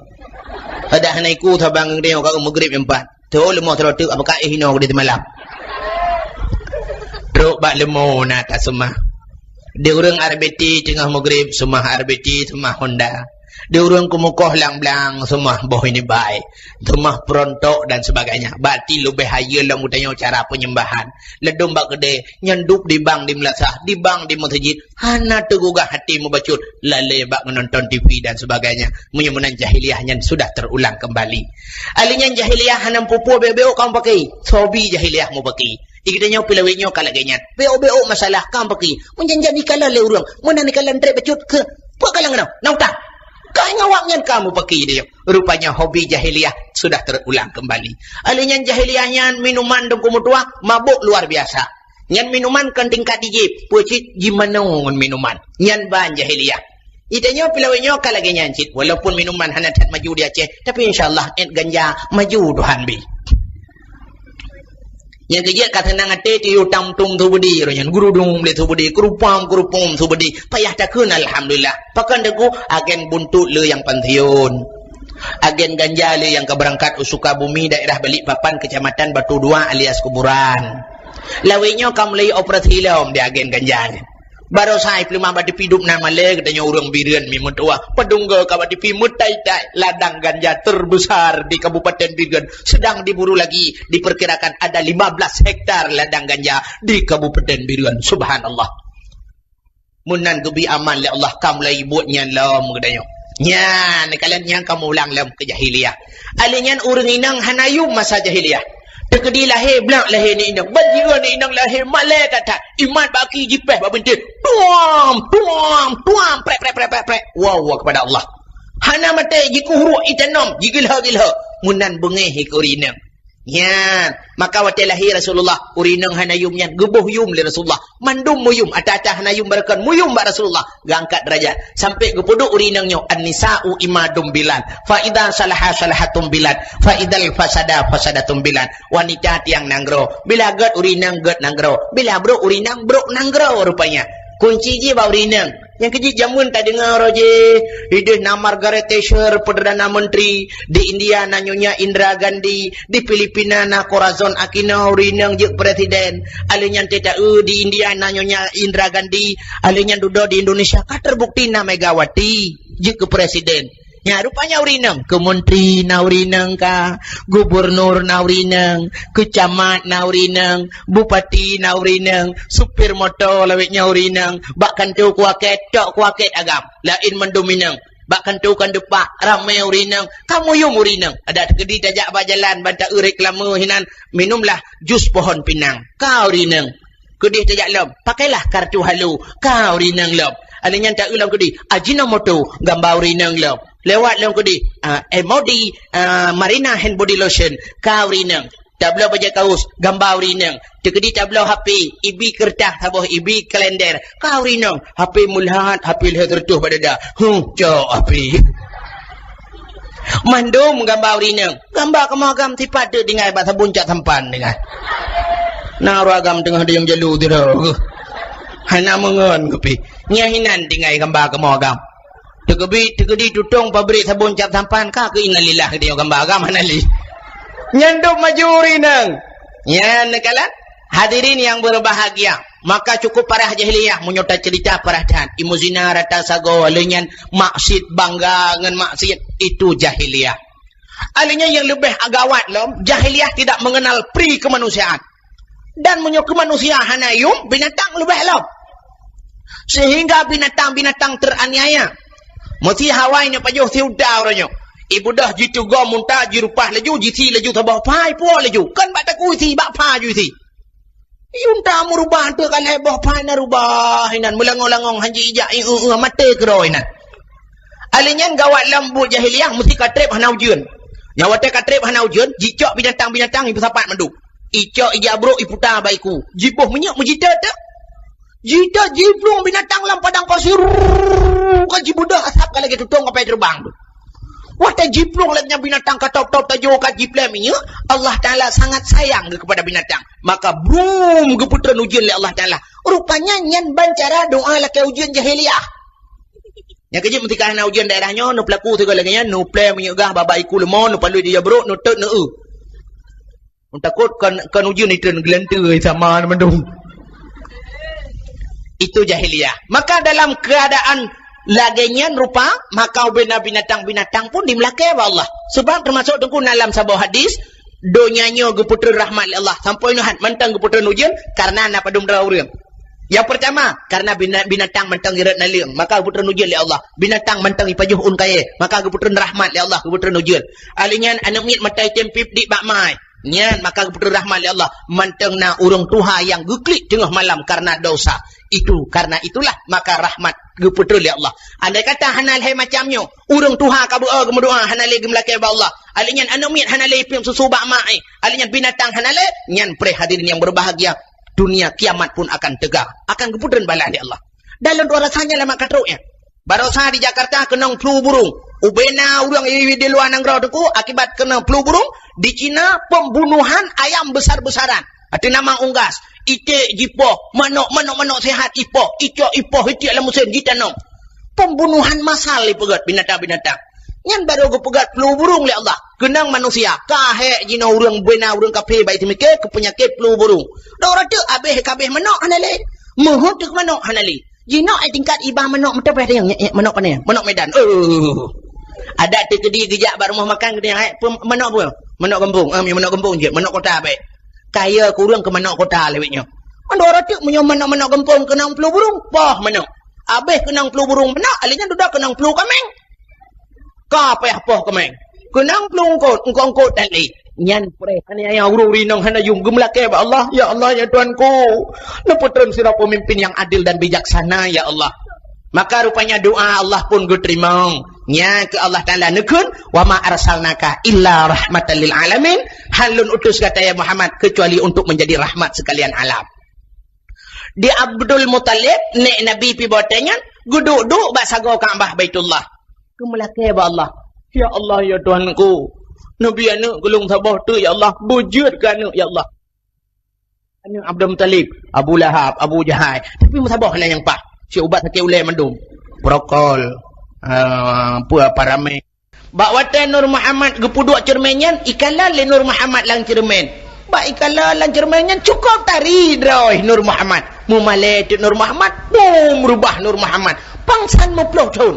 Ada hanaiku tabang dia ka maghrib empat. Tu lemo terlalu apakah hino di malam. Truk bak lemo na tak semah. Dia orang arbeti tengah maghrib semah arbeti semah Honda. Dia orang kumukoh lang-lang semah boh ini baik. Semah perontok dan sebagainya. Berarti lebih haya lah mutanya cara penyembahan. Ledum bak gede nyanduk di bang di melasah, di bang di masjid. Hana tegugah hati membacut lale bak menonton TV dan sebagainya. Menyemunan jahiliyahnya sudah terulang kembali. Alinya jahiliyah hanam pupu beo kamu pakai. Sobi jahiliyah mu pakai. Ikitanya pilawinyo kalaganya. Beo masalah kamu pakai. Menjanjani kala le urang. Menani kala entre bacut ke. Apa kalang nau? Nau tak? Kau ngawaknya kamu pakai dia. Rupanya hobi jahiliyah sudah terulang kembali. Alinya jahiliyahnya minuman dan kumutua mabuk luar biasa. Nyan minuman kan tingkat dijip. Pucit gimana ngon minuman. Nyan ban jahiliyah. Itanya pilawinyo kalaganya cit. Walaupun minuman hanatat maju di Aceh. Tapi insyaAllah ganja maju Tuhan bi. Yang kejadian kata nang ate tiu tam tum tu budi royan guru dum le tu budi kurupam tu budi payah takun alhamdulillah pakan deku agen buntu le yang pantiun agen ganja le yang keberangkat usuka bumi daerah Balikpapan kecamatan Batu Dua alias kuburan lawinyo kam lei operasi lom di agen ganja Baru saya pelima badi hidup nama le katanya orang Birian mi mutua. Pedungga ka badi mutai-tai ladang ganja terbesar di Kabupaten Birian sedang diburu lagi. Diperkirakan ada 15 hektar ladang ganja di Kabupaten Birian. Subhanallah. Munan gebi aman le Allah kam lai buatnya lam katanya. Nyan kalian yang kamu ulang lam ke jahiliyah. Alinyan urang inang hanayum masa jahiliyah. Tekedi lahir belak lahir ni inang. Bajira ni inang lahir malai kata. Iman baki jipeh babenti. Tuam, prek. Wow kepada Allah. Hana mata jiku huruk itanam. Jigilha. Munan bengih ke urinang. Yan. Maka waktu lahir Rasulullah. Urinang hanayum yan. Gebuh yum li Rasulullah. Mandum muyum. Ata-ata hanayum barakan. Muyum ba Rasulullah. Gangkat derajat. Sampai gepuduk urinangnya. An-nisa'u imadum bilan. Fa'idha salahatum bilan. Fa'idhal fasadatum bilan. Wanita tiang nanggro. Bila ged urinang ged nanggro. Bila bro urinang bro nanggro rupanya. Kunci je ba urinang. Yang kecil jamun tak dengar je. Hidup nama Margaret Thatcher Perdana Menteri. Di India na Nyonya Indira Gandhi. Di Filipina na Corazon Aquino Rinang je Presiden. Alinyan tidak di India na Nyonya Indira Gandhi. Alinyan duduk di Indonesia. Kah terbukti na Megawati je ke Presiden. Ya rupanya urinang. Ke menteri na urinang ka. Gubernur na urinang. Ke camat na urinang. Bupati na urinang. Supir motor lawitnya urinang. Bahkan tu kuaket agam. Lain mendominang. Bahkan tu kan depak ramai urinang. Kamu yung urinang. Ada kedi tajak bajalan. Bantak reklama hinan. Minumlah jus pohon pinang. Kau urinang. Kedi tajak lom. Pakailah kartu halu. Kau urinang lom. Alinyan tak ulang kedi. Ajinomoto gambar urinang lom. Lewat dalam kodi Modi Marina hand body lotion kau rinang tablo baja kaus gambar rinang tekedi tablo HP ibi kertas habah ibi kalender kau rinang HP mulhat HP leh tertuh pada dah HP mandum gambar rinang gambar kemagam tipat de dengan bahasa buncak sampan dengan naragam tengah dia yang jalu tu hana mengon kopi nyahinan dengan gambar kemagam Tegedi tutong pabrik sabun cap sampan ka ke innalillah dia gambar agam hanali. Nyanduk maju rinang. Yan nekalan. Hadirin yang berbahagia, maka cukup parah jahiliyah menyota cerita parahan. Imu zina rata sago alinyan maksud bangga dengan maksiat itu jahiliyah. Alinyan yang lebih agawat lom, jahiliyah tidak mengenal pri kemanusiaan. Dan menyok kemanusiaan hanayum binatang lebih lom. Sehingga binatang-binatang teraniaya. Mesti hawainya pajuh siudau ranyo. Ibu dah jitu go muntah jirupah laju jisi laju tabah pai po laju. Kan bak taku isi bak pa ju isi. Yunta merubah tu kan boh pai na rubah hinan melangong-langong hanji ijak mate kero hinan. Alinyan gawat lambu jahiliyah mesti katrep hanau jeun. Nyawate katrep hanau jeun jicok binatang-binatang ibu sapat mandu. Icok ijabro iputa baiku. Jiboh minyak mujita tak? Jita jiplung binatang lam padang pasir. Kan jibudah asap ka lagi tutong kapai terbang tu. Wata jiplung lamnya binatang ka top-top tajo ka jiplem ini. Allah Ta'ala sangat sayang kepada binatang. Maka brum keputran ujian oleh Allah Ta'ala. Rupanya nyan bancara doa laki ujian jahiliyah. Yang kejip mesti kahana ujian daerahnya. Nu pelaku segala lagi. Nu play menyegah babai iku lemon. Nu palu dia bro. Nu tek nu takut kan ujian itu ngelantar sama mendung. Itu jahiliyah. Maka dalam keadaan laginya rupa, maka binatang-binatang pun dimelakai oleh Allah. Sebab termasuk tengku dalam sebuah hadis, donyanya geputra rahmat Allah. Sampai nuhan mentang geputra nujian karena nak padum daurang. Yang pertama, karena binatang mentang irat naliang, maka geputra nujian li Allah. Binatang mentang ipajuh unkaye, maka geputra rahmat li Allah, geputra nujian. Alinyan anak mit matai tempip di bakmai. Nyan maka geputra rahmat li Allah. Mentang na urang tuha yang geklik tengah malam karena dosa. Itu karena itulah maka rahmat geputra li Allah. Andai kata hanal hai macamnya urang tuha ka berdoa gemedoa hanal ge melakai ba Allah. Alinyan anu mit hanal pim susu bak mai. Alinyan binatang hanal nyan pre hadirin yang berbahagia, dunia kiamat pun akan tegak. Akan geputran bala li Allah. Dalam dua rasanya lama katruknya. Barosa di Jakarta kena flu burung. Ubena urang di luar nangrau tu akibat kena flu burung. Di Cina pembunuhan ayam besar-besaran. Ada nama unggas. Ite jipo, manok sehat ipo, ipo hiti alam musim jitanong. Pembunuhan massal ipegat binatang-binatang. Nyan baru go pegat flu burung li Allah. Kenang manusia. Kahe jina urang bena urang kafe baik timike ke penyakit flu burung. Da ora tu abeh kabeh manok hanale. Muhut ke manok hanale. Jinak tingkat ibah menok mata pada yang menok mana? Menok Medan. Ada kedi gejak bar rumah makan gede menok apa? Menok kampung. Menok kampung je, menok kota baik. Kaya kurang ke menok kota lewitnya. Ando ratik menyo menok kampung kenang pelu burung, pah menok. Habis kenang pelu burung menok, alinya dudak kenang pelu kameng. Ka payah pah kameng. Kenang pelu engkau tali. Nyan pre hanya yang ururi nang hana yung gemlake ba Allah, ya Allah ya Tuanku. Neputreun sira pemimpin yang adil dan bijaksana ya Allah. Maka rupanya doa Allah pun diterima. Nya ke Allah Taala nekeun wa ma arsalnaka illa rahmatan lil alamin. Halun utus kata ya Muhammad kecuali untuk menjadi rahmat sekalian alam. Di Abdul Muttalib nek Nabi pi botengan guduk-duk bak sago Kaabah Baitullah. Kemulake ba Allah. Ya Allah ya Tuanku. Nabi anak gulung sabah tu ya Allah, bujud ke anak ya Allah. Anak Abdul Muttalib, Abu Lahab, Abu Jahal. Tapi musabah lah yang pak. Si ubat sakit ulai mandum. Prokol. Apa ramai. Bakwatan Nur Muhammad gepuduk cermenyan, ikalah le Nur Muhammad lang cermen. Bak ikalah lang cermenyan cukup tari droy Nur Muhammad. Mu malai Nur Muhammad, mu merubah Nur Muhammad. Pangsan mu puluh tahun.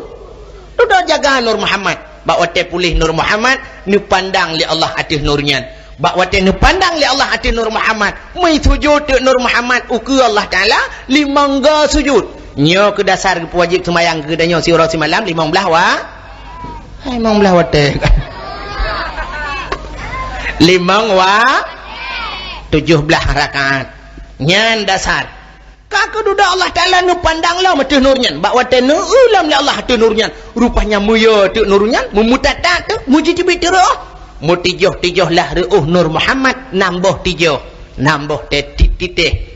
Sudah jaga Nur Muhammad. Bakwate pulih Nur Muhammad ni pandang li Allah atih nurnya. Bakwate ni pandang li Allah atih Nur Muhammad. Mai sujud te Nur Muhammad uku Allah Taala limangga sujud. Nyo ke dasar ke wajib sembahyang ke danyo si ora si malam 15 wa. Hai 15 wate. 5 wa 17 rakaat. Nyan dasar. Kakak duda Allah Ta'ala nu pandang lah mati nurnya. Bakwate nu ulam lah Allah tu nurnya. Rupanya muya tu nurnya. Memutata tu. Muji cibit teruk. Mutijoh-tijoh lah reuh Nur Muhammad. Namboh tijoh. Namboh titik.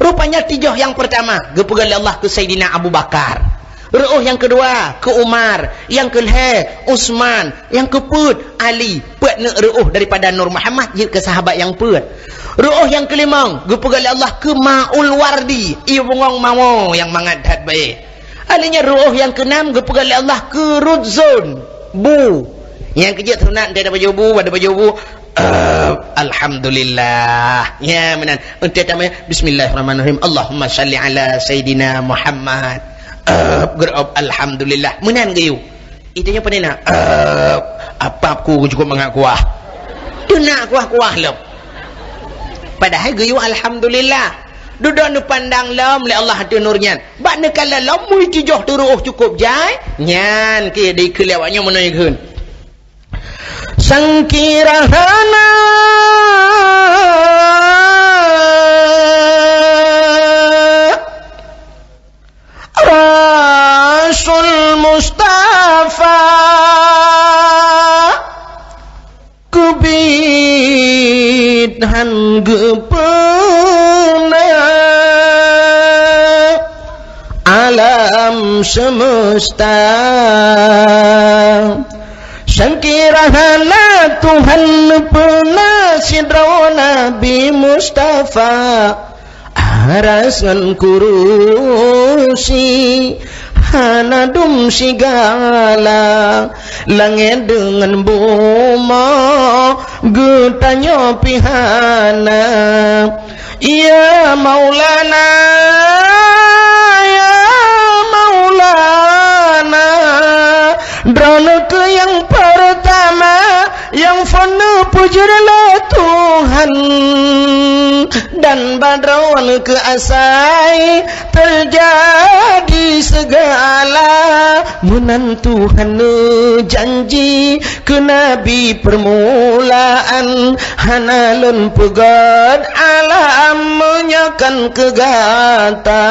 Rupanya tijoh yang pertama. Gepegal Allah ke Sayyidina Abu Bakar. Reuh yang kedua ke Umar. Yang kelih Usman. Yang keput Ali. Put nak reuh daripada Nur Muhammad. Ke sahabat yang put. Ruh yang kelima, gepegal Allah ke Ma'ul Wardi, ia bungong mawo yang mangadat baik. Alinya ruh yang keenam, gepegal Allah ke Rudzun, bu. Yang kejut sunat ada baju bu, alhamdulillah. Ya menan. Untuk tamanya bismillahirrahmanirrahim. Allahumma salli ala Sayyidina Muhammad. Gerab alhamdulillah. Menan gayu. Itunya penena. Apa aku cukup mengakuah. Tu nak kuah-kuah lep. Padahal gayu alhamdulillah. Duduk nu pandang lam le Allah tu nurnya. Bak ne kala lam mui tijoh turuh cukup jai. Nyan ke di kelewatnya menaikkeun. Sangkirahana Rasul Mustafa kubidhan gepena alam semesta sangkirahana Tuhan penasidraw Nabi Mustafa harasan kurusi hanadum sigala langit dengan boma getanya pihana ya Maulana drone ke yang pertama yang fana pujilah Tuhan dan badrawan ke asai terjadi segala munan Tuhan janji ke Nabi permulaan hanalun pegat alam menyakan kegata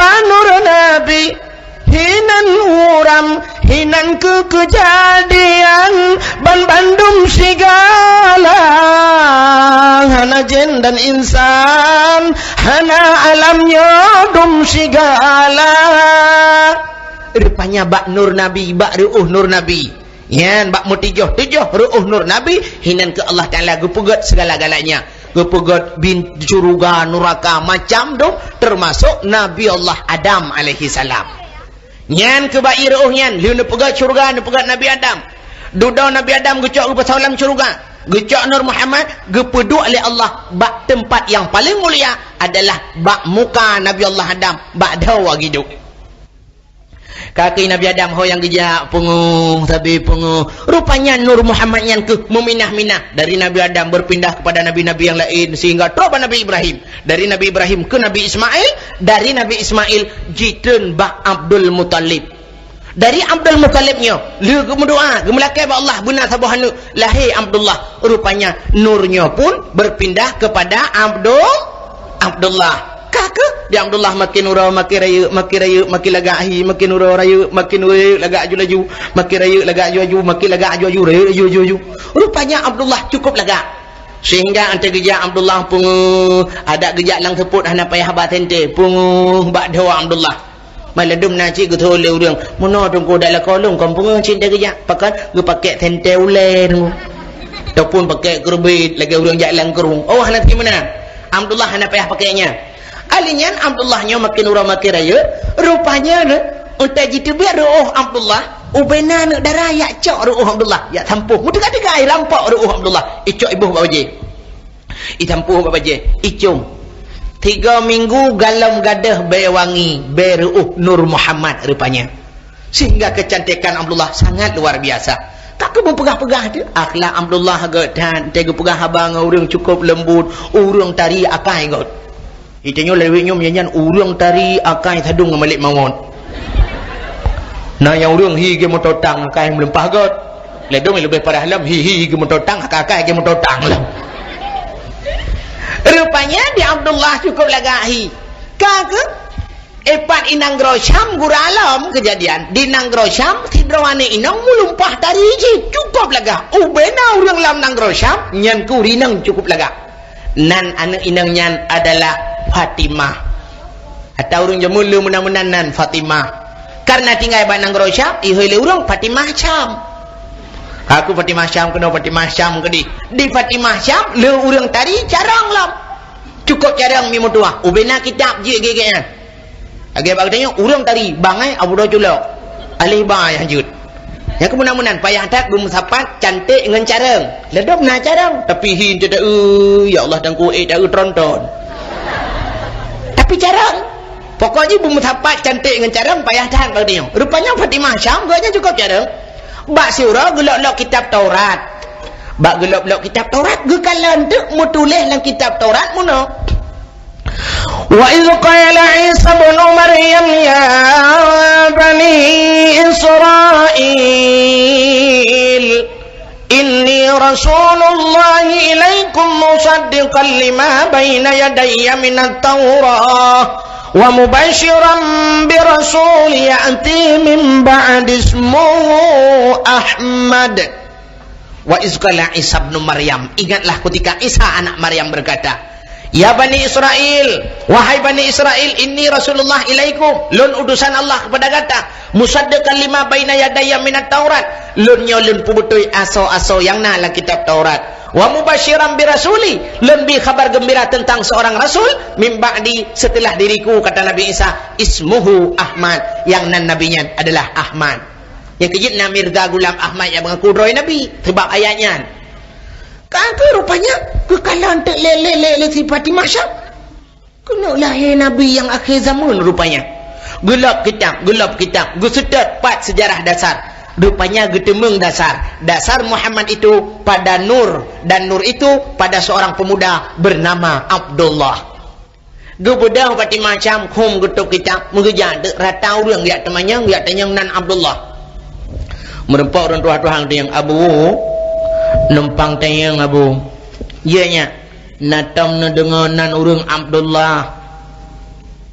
Banur Nabi hinan uram hinan ke kejadian ban bandum sigala hana jin dan insan hana alamnya dum sigala rupanya bak nur Nabi bak ruh nur Nabi yan bak mutijoh ruh nur Nabi hinan ke Allah Ta'ala gupegat segala-galanya gepegat bin curuga nuraka macam tu termasuk Nabi Allah Adam alaihi salam nyan ke bayi ruh nyan liu ne pegat curuga ne pegat Nabi Adam duda Nabi Adam gecok rupa salam curuga gecak Nur Muhammad gepedu oleh Allah bak tempat yang paling mulia adalah bak muka Nabi Allah Adam bak dawa hidup. Kaki Nabi Adam ho yang gejak punguh tapi punguh. Rupanya Nur Muhammad yang ke meminah-minah dari Nabi Adam berpindah kepada nabi-nabi yang lain sehingga terobah Nabi Ibrahim, dari Nabi Ibrahim ke Nabi Ismail, dari Nabi Ismail jitun bak Abdul Muttalib. Dari Abdul Muttalibnya lu berdoa gemelakai ba Allah guna sabuhan lahir Abdullah. Rupanya nurnya pun berpindah kepada Abdullah. Kakak di Abdullah makin nura makin raya makin lagahi makin nura raya makin nura lagak laju makin raya lagak laju makin lagak laju raya laju. Rupanya Abdullah cukup lagak sehingga ante gejak Abdullah punguh ada gejak lang seput hana payah habat ente punguh bak dawa Abdullah maladum naci getu le urang mono tungku dak la kolong kampung cinta gejak pakat ge pakai tente ule tu ataupun pakai kerbit lagi urang jak lang kerung oh hana gimana Abdullah hana payah pakainya alinyan Abdullahnya makin ura makin raya rupanya untuk jitu biar ruh Abdullah ubena nak darah yak cok ruh Abdullah yak tampuh mudah kata air lampak ruh Abdullah icok ibu babaje itampuh babaje icung 3 minggu galam gadah bewangi beruh Nur Muhammad rupanya sehingga kecantikan Abdullah sangat luar biasa tak ke pegah-pegah dia akhlak Abdullah gadan tega pegah abang urang cukup lembut urang tari akai got itanya leweknya menyanyian urang tari akai sadung malik mawon nah yang urang hi ge mototang akai melempah got ledong lebih parah lam hi ge mototang akai ge mototang lam. Rupanya di Abdullah cukup lagahi kagak epat inang grosyam guralam kejadian di nang grosyam sidrawani inang mulumpah tari je cukup lagah ubena urang lam nang grosyam nyan kurinang cukup lagah nan anak inang nyan adalah Fatimah atau urang jamulu mudah-mudahan nan Fatimah karena tinggal banang grosyam ihole urang Fatimah Syam aku Fatimah Syam kena Fatimah Syam kedi di Fatimah Syam le urang tari carang lam cukup carang mi mutua ubena kitab je gegenya age bagdanya urang tari bangai abu do culok alih ba yang jut ya kemunamunan payah tak bermusapat cantik dengan carang ledop na carang tapi hin tidak ya Allah dan ku tak tronton tapi carang pokoknya bermusapat cantik dengan carang payah tahan bagdanya rupanya Fatimah Syam ganya cukup carang bak surah gelok-gelok kitab Taurat bak gelok-gelok kitab Taurat ge kalan tu mu tulis dalam kitab Taurat muno wa idh qala Isa ibn Maryam ya bani Israil inni rasulullah ilaikum musaddiqan lima baina yadayya minat Taurah wa mubashiran bi rasul ya'ti min ba'di ismuhu Ahmad. Wa izqala Isa bin Maryam, ingatlah ketika Isa anak Maryam berkata, ya Bani Israel, wahai Bani Israel, inni Rasulullah ilaikum, lun utusan Allah kepada kata, musaddiqan lima baina yadayya minat Taurat, lun nyolun pubutui aso-aso yang nala kitab Taurat. Wa mubasyiran bi rasuli, lebih kabar gembira tentang seorang rasul min ba'di setelah diriku, kata Nabi Isa, ismuhu Ahmad, yang nan nabinya adalah Ahmad. Yang kejitna Mirza Gulam Ahmad yang mengaku droi Nabi sebab ayatnya. Kata rupanya kekalan tak lele si Fatimah Syam kena lahir Nabi yang akhir zaman rupanya. Gelap kitab gusetat pat sejarah dasar. Rupanya getemeng dasar Muhammad itu pada nur, dan nur itu pada seorang pemuda bernama Abdullah. Gebedang Fatimah Syam kum getuk kitab mengejar rata orang dia temannya dia tanya nan Abdullah. Merempak orang tua-tua yang Abu numpang tayang Abu ianya natam na dengar nan urang Abdullah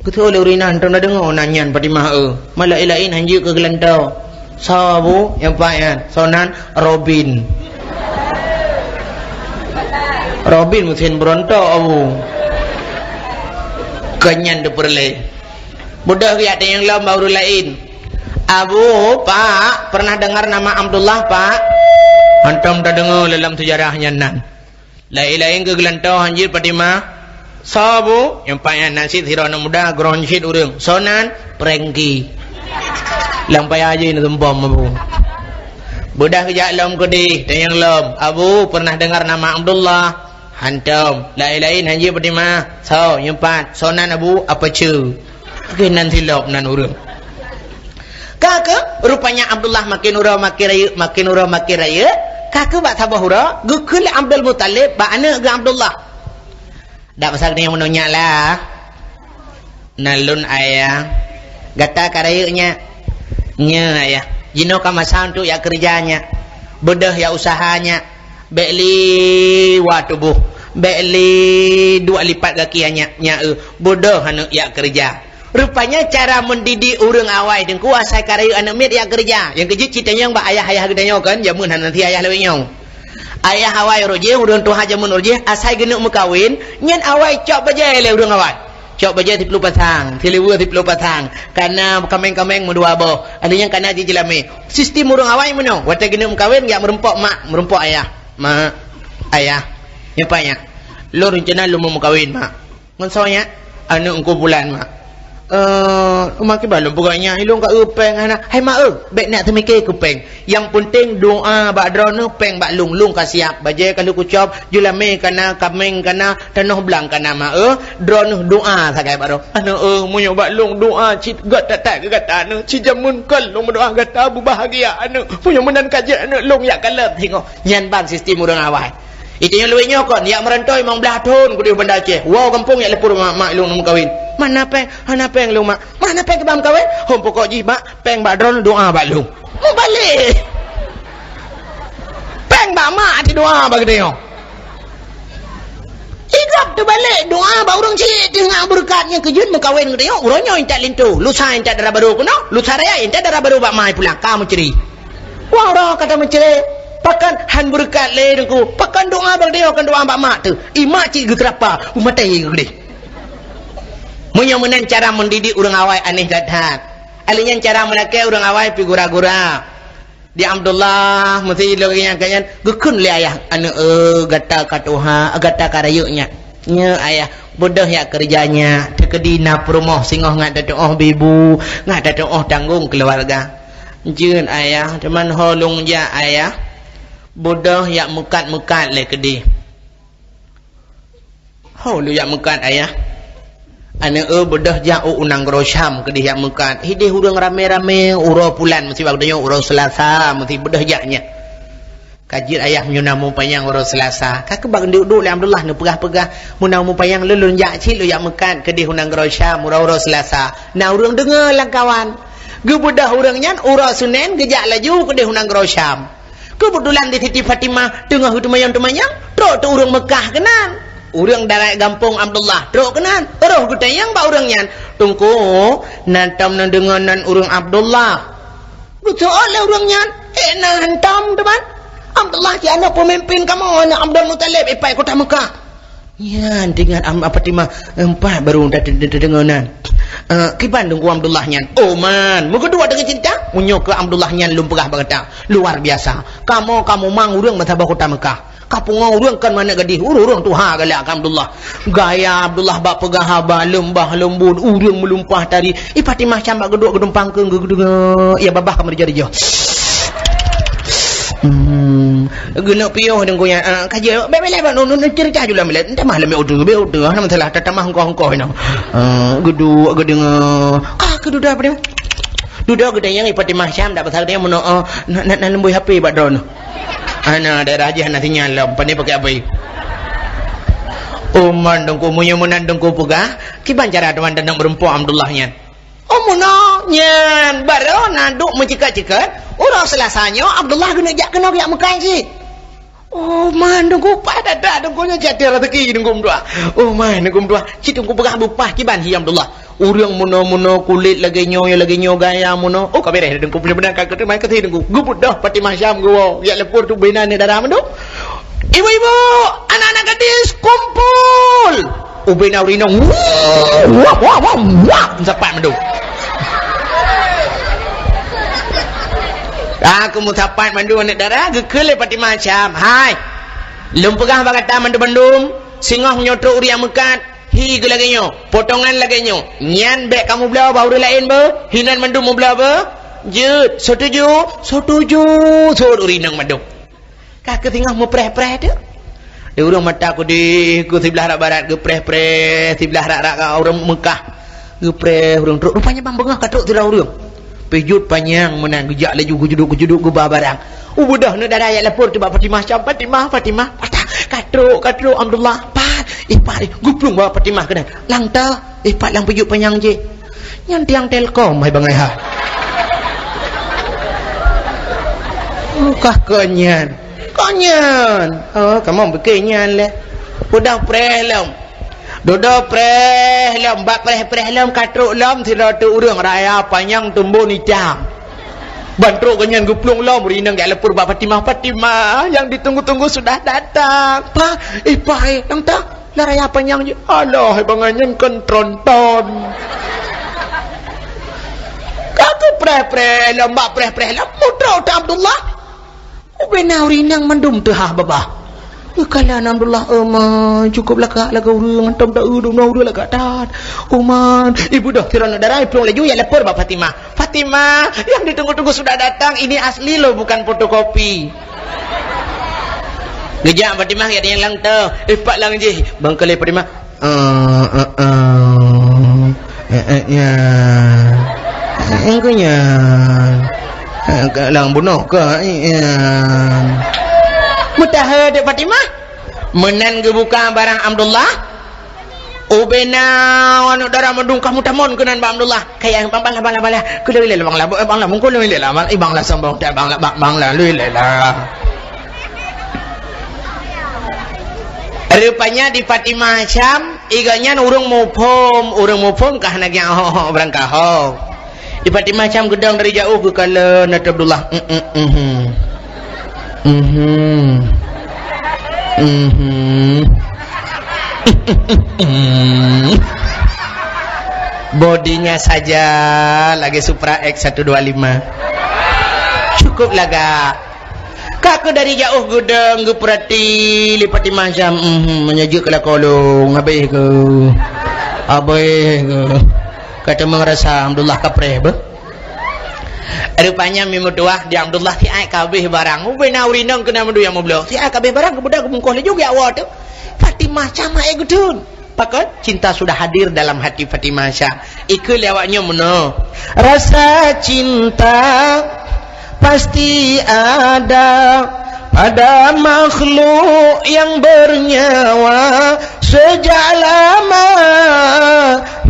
ketua oleh urina hantam na dengar nanyan Fatimah malah ilain hanji ke gelantau so Abu yang payan sonan Robin mesin berontok Abu kenyan deperle budak kiat yang lam baru lain Abu Pak pernah dengar nama Abdullah Pak antum dah dengar dalam sejarahnya nan lain-lain ke gelantau hanjir Fatimah sabu yang payah nasi hirana muda gronshit urang sonan Prengki lampai aja ini tumpam Abu Budak kejak lom kudi, tanyang lom. Abu pernah dengar nama Abdullah? Hantam. Lain-lain haji berdima. So, yang empat. Sonan Abu apa cu? Okay, nanti lom nan urang. Kakak, rupanya Abdullah makin urang makin raya. Kakak bak tabah urang, gukul Abdul Muttalib bak anak ke Abdullah. Dak pasal dia menonyak lah. Nalun ayah. Gata karayanya. Nya ayah. Jino kamasa untuk ya kerjanya, bedah ya usahanya, beli tubuh, beli 2 lipat kakinya, bedah anu ya kerja. Rupanya cara mendidik urang awai dan kuasa karya anak mit ya kerja. Yang kejut citanya mbak ayah gedanya kan, jamun nanti ayah lewenya. Ayah awai roje urang tuha jamun roje, asai genuk mekawin, nyen awai cok bajai le urang awai. Cok baja 30 patang, 30 patang. Karena kameng-kameng mudua boh. Adanya karena di jelami. Sistem urang awai meno. Wata gena mengkawin enggak merempok mak, merempok ayah. Mak, ayah. Nyapanya? Lo rencana lo mau mengkawin mak. Ngonsonya anu engko bulan mak. Mak ke balon pokoknya ilung ka upeng anak. Hai mak baik nak temike kupeng. Yang penting doa bak drone peng bak lung ka siap. Baje kalau kucop julame kana kameng kana tanah belang kana mak drone doa sagai baro. Anu munyo bak lung doa cit gat tak kata anu ci jamun kal lung doa gata bu bahagia anu. Munyo menan kaje anu lung ya kalep tengok. Nyan ban sistem urang awai. Itu yang luwe nyokon yang merantau memang belah tahun ku dia benda Aceh. Wow kampung yang lepur mak lung nak kawin. Mana peng lung mak? Mana peng ke bam kawin? Hom pokok ji mak peng bak drone doa bak lung. Mu balik. Peng bak mak di doa bak dia. Igap tu balik doa bak urang cik dengan berkatnya kejun mengkawin ke dia. Urangnya entak lintu. Lusa entak darah baru kuno. Lusa raya entak darah baru bak mai pulang. Kamu ceri. Wah orang kata menceri. Pakan han berkat le dengku. Pakan doa bang dia kan doa bak mak tu. Imak cik ge kerapa. Umat ai ge gede. Munyo menan cara mendidik urang awai aneh gadat. Alinya cara melakai urang awai pi gura-gura. Di Abdullah mesti lagi yang kayan gekun le ayah anu gata katuha gata karayunya. Nya ayah bodoh ya kerjanya. Tekedina perumoh singoh ngada doa bibu, ngada doa tanggung keluarga. Jeun ayah teman holung ja ayah. Bodoh yak mekat-mekat le kedi. Ho lu yak mekat ayah. Ane bodoh ja unang grosyam kedi yak mekat. Hidih urang rame-rame uro pulan mesti bagdanya uro Selasa mesti bodoh jaknya. Kajir ayah nyunamu payang uro Selasa. Kak bang duduk le Abdullah nu pegah-pegah munamu payang lelun jak cil lu yak mekat kedi unang grosyam uro Selasa. Nah urang dengar lah kawan. Ge bodoh urang nyan uro Senin gejak laju kedi unang grosyam. Kebetulan di Siti Fatimah tengah tumayang-tumayang trok tu urang Mekah kenan. Urang darai gampung Abdullah trok kenan. Roh gutayang ba urang nyan. Tungku nantam nan denganan urang Abdullah. Betul le urang nyan. Nak hantam teman. Abdullah ki anak pemimpin kamu anak Abdul Muttalib ipai kota Mekah. Nyan dengan Fatimah empat baru denganan. Kiban dengku Abdullah nyan. Oh man, mu kedua dengan cinta munyo ke Abdullah nyan lumpegah bagata. Luar biasa. Kamu mang urang matabah kota Mekah. Kapung urang kan mana gadih urang tuha galak Abdullah. Gaya Abdullah bak pegah ba lembah lembun urang melumpah tadi. Fatimah cambak geduk gedung pangkeung gedung ya babah kamar reja-reja. Guna piyo dengku yang kaji bebele ba nun cerita jula mele entah mah leme udu nama telah tatamah hongko ina gedu gedeng gedu dah apa duda gede yang Fatimah Syam dak pasal dia mono nak lembui HP bak drone ana daerah aja nanti nyala pandai pakai apa man dengku munyo menan dengku pegah kiban cara teman dandang berempuk Abdullahnya mono nyan baru naduk mencika-cika urang Selasanya Abdullah kena yak Mekah sih. Oh man dengku pada dak dengkunya jadi rezeki dengku dua. Oh man dengku dua. Cik dengku pegah bupah kiban hi Abdullah. Urang mono kulit lagi nyo gaya mono. Oh kabereh dengku benar-benar kagak main ke dengku. Gubut dah Fatimah Syam go. Ya lepur tu benan darah mendo. Ibu-ibu, anak-anak gadis kumpul. Ubena urino. Wah. Sepat mendo. Aku mutapan mandu anak darah gekele Fatimah Syam. Hai. Lum pegah bagata mandu bandum, singoh nyoto uri mekat, hi ge lagi nyo, potongan lagi nyo. Nyan bek kamu belah ba uri lain ba? Hinan mandu mu belah ba? Jut, setuju. Suruh rinang maduk. Kakak tengah mau preh-preh tu. Dia urang mata aku di ku sebelah rak barat ke preh-preh, sebelah rak orang Mekah. Ke preh urang teruk. Rupanya bang bengah katuk tu urang. Pejut panjang menang gejak laju kejuduk ke barang. Budah nak dah ayat lapor tu bab Fatimah macam Fatimah. Katuk Abdullah. Ipat guplung bawa Fatimah kena. Lang ta, ipat lang pejut panjang je. Yang tiang Telkom hai bang leha. Konyan. Oh, kamu berkenyan lah. Udah preh lam. Dodo preh lam, bak preh lam katruk lam tidak tu urang raya panjang tumbuh hitam. Bantruk kenyan guplung lam rinang gak lepur bak Fatimah yang ditunggu-tunggu sudah datang. Nang tak lah raya panjang je. Alah banganyan kan tronton. Kata preh lam, bak preh lam mutrau ta Abdullah. Benar rinang mandum tu ha babah. Kalau Alhamdulillah cukuplah kak lagu urang antam tak urang lah kak tat. Uman ibu dah tirana darah pulang laju ya lapor bab Fatimah yang ditunggu-tunggu sudah datang. Ini asli loh bukan fotokopi. Gejak Fatimah ya dia lang tau. Ipat lang je bang kali Fatimah. Ya engkaunya lang bunuh ke mutahad Fatimah menan gebuka barang Abdullah ubena anu darah mendung kamu tamon kenan ba Abdullah kayak bang bala kudu le bang la mung kudu le la bang la sambong tak bang la le la. Rupanya di Fatimah Syam iganya urang mupom kah nak yang berangkah di Fatimah Syam gedang dari jauh ke kala Nabi Abdullah. Bodinya saja lagi Supra X 125. Cukup laga. Kakak dari jauh gedang ke perhati di Fatimah Syam menyejuklah kolong habis ke. Kata mengerasa Abdullah kapreh be. Rupanya mimutuah di Abdullah si ai kabeh barang. Benar urinang kena mendu yang moblo. Si ai kabeh barang kebudak kemungkoh juga awak tu. Fatimah sama gudun. Pakot cinta sudah hadir dalam hati Fatimah Syah. Ikul awaknya meno. Rasa cinta pasti ada pada makhluk yang bernyawa sejak lama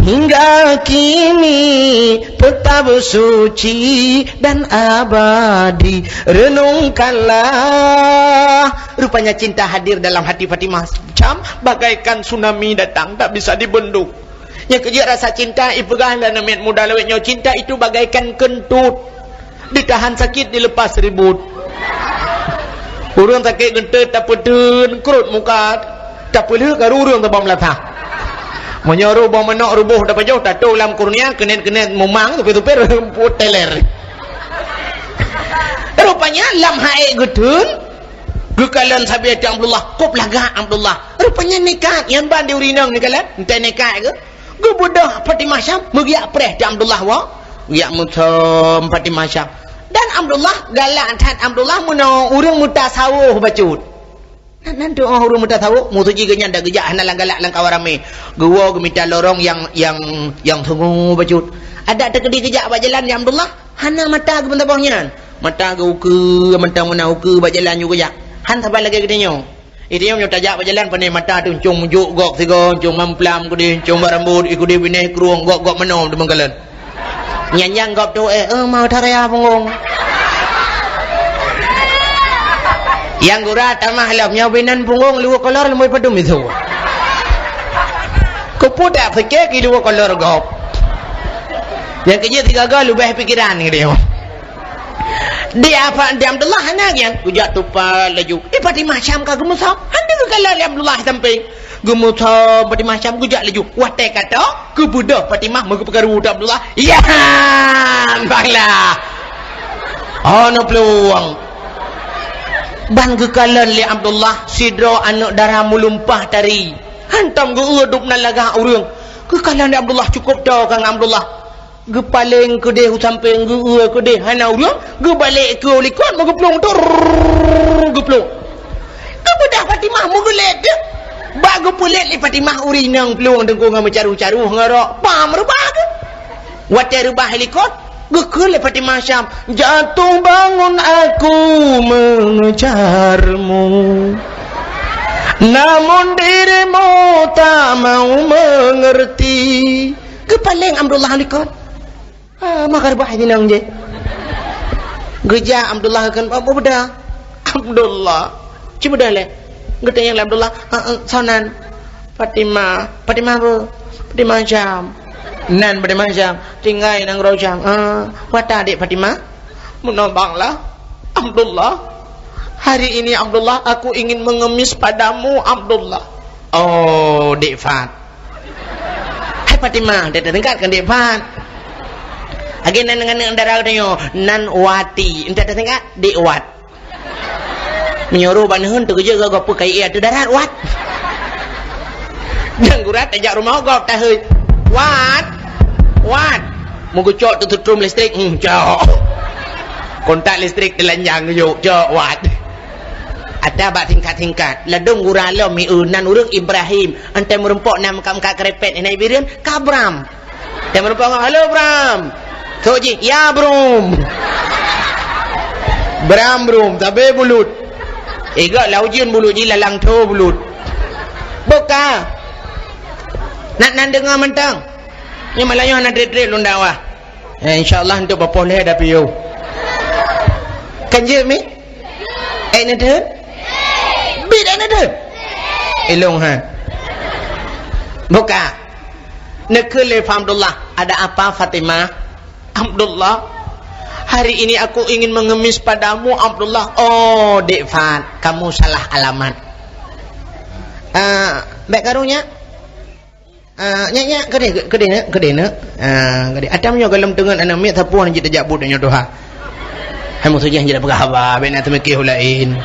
hingga kini tetap suci dan abadi. Renungkanlah. Rupanya cinta hadir dalam hati Fatimah Syam bagaikan tsunami datang tak bisa dibendung. Yang kerja rasa cinta ipegang dan namit muda lewetnya. Cinta itu bagaikan kentut, ditahan sakit dilepas ribut. Urang sakit gentut tak pedun kerut muka tak pelih karu urang tabam latah. Menyoruh bang menok rubuh dapat jauh tato lam kurnia kenen memang tupi-tupi puteler. Rupanya lam hae gudun gekalan sabiat Abdullah kop laga Abdullah. Rupanya nekat yang ban diurinang ni kalan ente nekat ke gebudah Fatimah Syam megiak preh di Abdullah wa giak mutam Fatimah Syam. Dan Abdullah galak tan Abdullah muno urang muta sawuh bacut. Nanti urang muta sawuh mutuji genya dak gejak hanalang galak lang kawarame. Gewa gemita lorong yang tunggu bacut. Ada terkedi gejak bak jalan ya Abdullah. Hana mata ke bentabahnya. Mata ke uke, mata mana uke bak jalan juga gejak. Han sabar lagi gedenya. Itu yang tajak bak jalan pandai mata tu cung mujuk gok tiga, cung mamplam kudi, cung barambut ikudi bineh kruang gok menom di Bangkalan. Nyanyang gop tu mau taraya punggung. Yang gura tamah lamnya binan punggung luwa kolor lemui padum itu. Kupudak fikir ki luwa kolor gop. Yang kerja tiga gal ubah pikiran ni dia. Dia apa dia Abdullah anak yang kujak tupa laju. Fatimah Syam ka gemusap. Anda kala Abdullah samping. Gemusap Fatimah Syam kujak laju. Wate kata ke budak Fatimah mengeperkaru Abdullah. Ya, banglah. Ono peluang. Ban kekalan li Abdullah sidro anak darah mulumpah tari. Hantam ge udup nan lagah urang. Kekalan Abdullah cukup dah kang Abdullah. Ge paling ke deh sampai ke deh hanau dia, ge balik ke likot mau geplong tur geplong. Ke bedah Fatimah mau gelek ke. Bagu pulet li Fatimah urinang pelung dengkung mencaru-caru ngarok. Pam rubah ke. Wate rubah likot. Ge ke li Fatimah Syam. Jatuh bangun aku mengejarmu. Namun dirimu tak mau mengerti. Kepaling Abdullah likot. Makar bah jinang je. Geja Abdullah kan apa beda? Abdullah. Cuba dah le. Geta yang Abdullah sonan Fatimah apa? Fatimah Syam. Nan Fatimah Syam. Tinggal nang Rojam. Wata adik Fatimah. Menobanglah Abdullah. Hari ini Abdullah aku ingin mengemis padamu Abdullah. Oh, Dek Fat. Hai Fatimah, dia terdengarkan Dek Fat. Lagi nan dengan darah dia nan wati. Entah terdengar Dek Wat. Menyuruh banhun tu kerja gak pakai ia tu darat Wat. Dan gurat ajak rumah gak tak heu. Wat. Mau cok tu tutrum listrik. Cok. Kontak listrik telanjang yuk cok Wat. Ada bak tingkat-tingkat. Ladung gurala mi nan urang Ibrahim. Antai merempok nam kam kerepet ini Ibrahim kabram. Antai merempok halo Bram. Soji, ya Brum. Brum, tabe bulut. Ega laujin bulut ji lalang tho bulut. Boka. Nak dengar mentang. Ni malayo nak dret lundawa. Insyaallah untuk bapoleh ada piu. Kan je mi? Nak dah? Bid nak dah? Elong ha. Boka. Nak le Abdullah, ada apa Fatimah? Abdullah, hari ini aku ingin mengemis padamu Abdullah. Oh, Dek Fat, kamu salah alamat. Baik karunya. Nyak gede nak. Gede. Atamnya galam dengan anak mek tapuan je tajak bud nya doha. Hai mu sujah je dak berkhabar, bena temekih lain.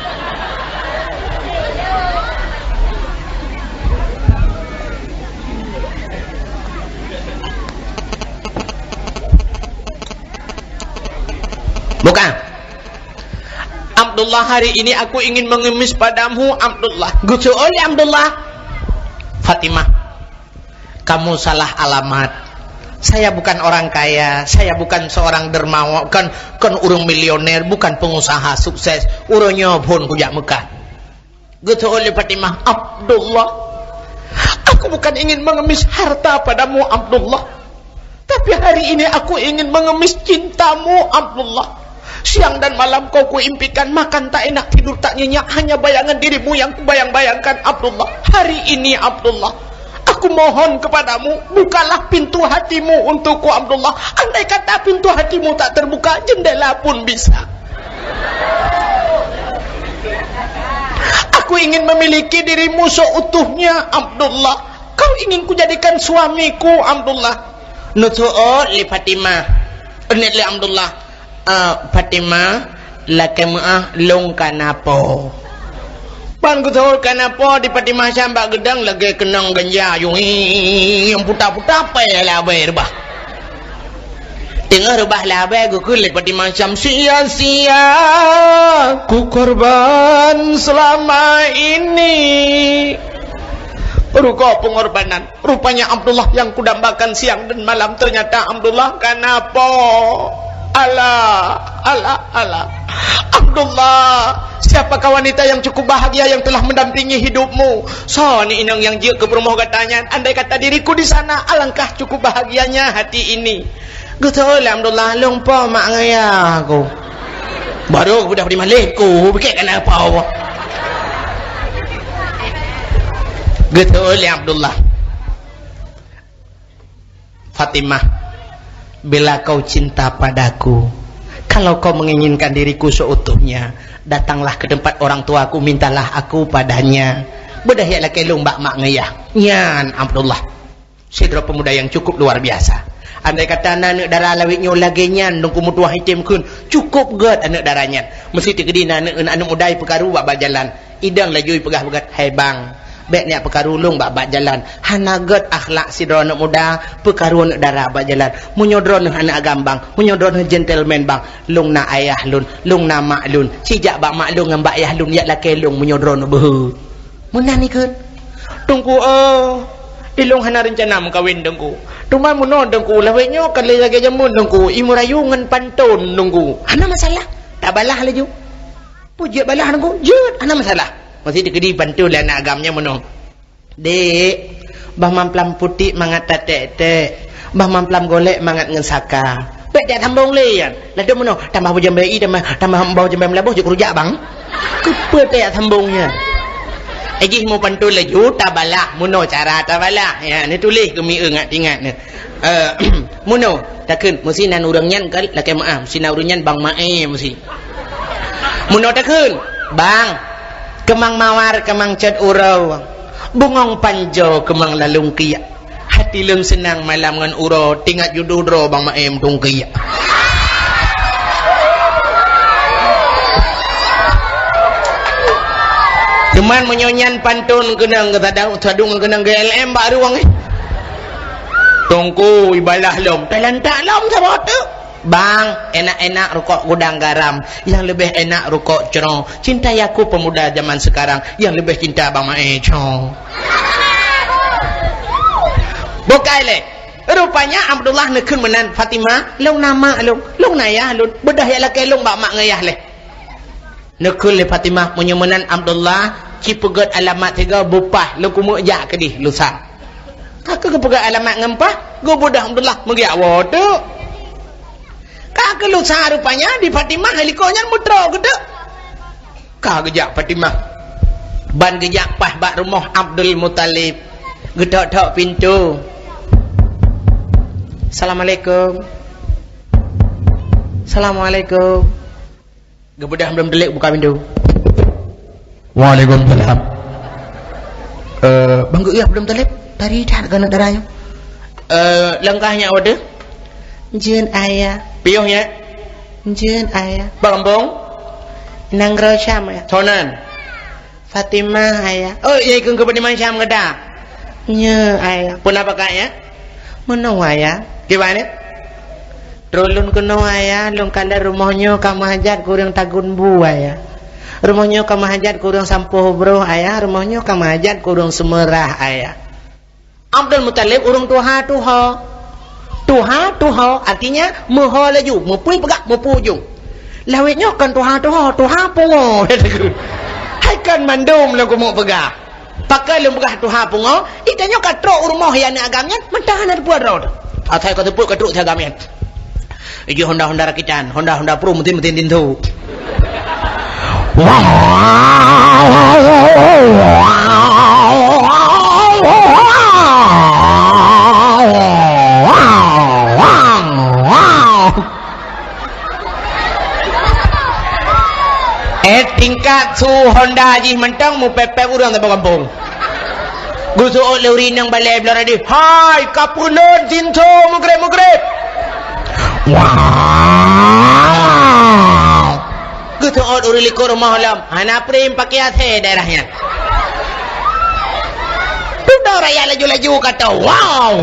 Bukan. Abdullah, hari ini aku ingin mengemis padamu Abdullah. Gucu oleh Abdullah. Fatimah, kamu salah alamat. Saya bukan orang kaya, saya bukan seorang dermawan, kan urang milioner, bukan pengusaha sukses. Urangnya pun kujak Mekah. Gucu oleh Fatimah, Abdullah, aku bukan ingin mengemis harta padamu Abdullah. Tapi hari ini aku ingin mengemis cintamu Abdullah. Siang dan malam kau kuimpikan, makan tak enak, tidur tak nyenyak, hanya bayangan dirimu yang kubayang-bayangkan Abdullah. Hari ini Abdullah, aku mohon kepadamu, bukalah pintu hatimu untukku Abdullah. Andai kata pintu hatimu tak terbuka, jendela pun bisa. Aku ingin memiliki dirimu seutuhnya Abdullah. Kau ingin kujadikan suamiku Abdullah. Nutu'o li Fatimah. Li Abdullah. Fatimah laki maah long kanapo. Pan kutul kanapo di Fatimah Syambak gedang lagi kenang ganja yang putar-putar apa ya labai rebah. Tengah rebah labai kulit Fatimah Syam, sia-sia ku korban selama ini. Ruko pengorbanan. Rupanya Abdullah yang kudambakan siang dan malam, ternyata Abdullah kanapo. Allah Abdullah, siapakah wanita yang cukup bahagia yang telah mendampingi hidupmu? So ni inang yang jik ke perumahan katanya, andai kata diriku di sana, alangkah cukup bahagianya hati ini. Betul Abdullah, lupa mak ngaya aku. Baru aku dah di malekku, bikin kenapa awak? Betul Abdullah. Fatimah, bila kau cinta padaku, kalau kau menginginkan diriku seutuhnya, datanglah ke tempat orang tuaku, mintalah aku padanya. Bedahyalah kelung bak mak ngeyah. Nyan Abdullah, sidra pemuda yang cukup luar biasa. Andai kata anak darah lawiknya lagi nyan, nungku mutuah hitam kun, cukup gad anak darahnya. Mesti tegedina anak mudai pekaru bak berjalan. Idang lajui pegah-pegah, hai bang, Baik niat perkarulung bak jalan. Hanaget akhlak sidro anak muda, perkarun darah bak jalan. Munyodron anak gambang, munyodron gentleman bang. Lung na ayah lun, lung na mak lun. Sijak bak mak lun dengan bak ayah lun yak laki lung munyodron behu. Munan ni kan? Tunggu dilung hana rencana mengkawin dengku. Tuman muno dengku laweknya kali lagi jamun dengku. Imurayu ngan pantun dengku. Hana masalah. Tak balah laju. Puji balah dengku. Jut hana masalah. Masih dikedi bantu lah nak agamnya menung. Dek, bah mamplam putih mangat tatek-tek. Bah mamplam golek mangat ngesaka. Baik dia tambung lian. Lalu menung, tambah bujam bayi, tambah bau jembem labuh juk rujak bang. Kepa dia tambungnya. Egi mau bantu laju tabalah muno cara tabalah. Ya, ni tulis kemi ingat-ingat ni. Muno, takkan mesti nan urang nyan kal laki maaf, mesti nan urang nyan bang mae mesti. Muno takkan, bang kemang mawar kemang ced urau bungong panjo kemang lalung kiyak hati leng senang malam ngan urau tingkat jududro bang maem tung kiyak cuman menyonyan pantun kenang sadung kenang GLM baru wang tungku ibalah lom talantak lom sama tu. Bang, enak-enak rokok gudang garam. Yang lebih enak rokok cerong. Cintai aku pemuda zaman sekarang. Yang lebih cinta Bang Mae Chong. Bukai le. Rupanya Abdullah nekun menan Fatimah. Long nama long. Long nayah long. Bedah ya laki long bak mak ngayah le. Nekun le Fatimah. Menyumenan Abdullah. Cipegat alamat tiga bupah. Long kumuk jak kedih lusa. Kakak kepegat alamat ngempah. Go bedah Abdullah. Mengiak waduh. Kak kelusa rupanya di Fatimah helikonya mutra gede. Kak gejak Fatimah. Ban gejak pas bak rumah Abdul Muttalib. Gedok-dok pintu. Assalamualaikum. Assalamualaikum. Gebedah belum delik buka pintu. Waalaikumsalam. Bang Guyah belum Talib. Tadi dah kena darahnya. Langkahnya order. Jin ayah. Piuhnya Jin ayah Bambong Nanggro Syam ya Tonan Fatimah ayah oh iya ikut ke Fatimah Syam kata nya ayah pun apa kaya menang ayah gimana terulun kena ayah lung kala rumahnya kamu hajat kurang tagun bu ayah rumahnya kamu hajat kurang sampuh bro ayah rumahnya kamu hajat kurang semerah ayah Abdul Muttalib urung tuha artinya meho laju mepui pegak mepu ujung lawetnya kan tuha pungo hai kan mandum lah ku mau pegak pakai lu pegak tuha pungo itanya katrok rumah yang agamnya mentahan ada buat road atai kata put katrok agamnya iki Honda rakitan Honda Pro metin tintu tingkat su Honda haji mentang mu pepek urang tak kampung gusuot leurin yang balai belar di hai kapunon tinto mugreb wow gusuot uri likur rumah lam hana prim pakai ate daerahnya tuh raya laju kata wow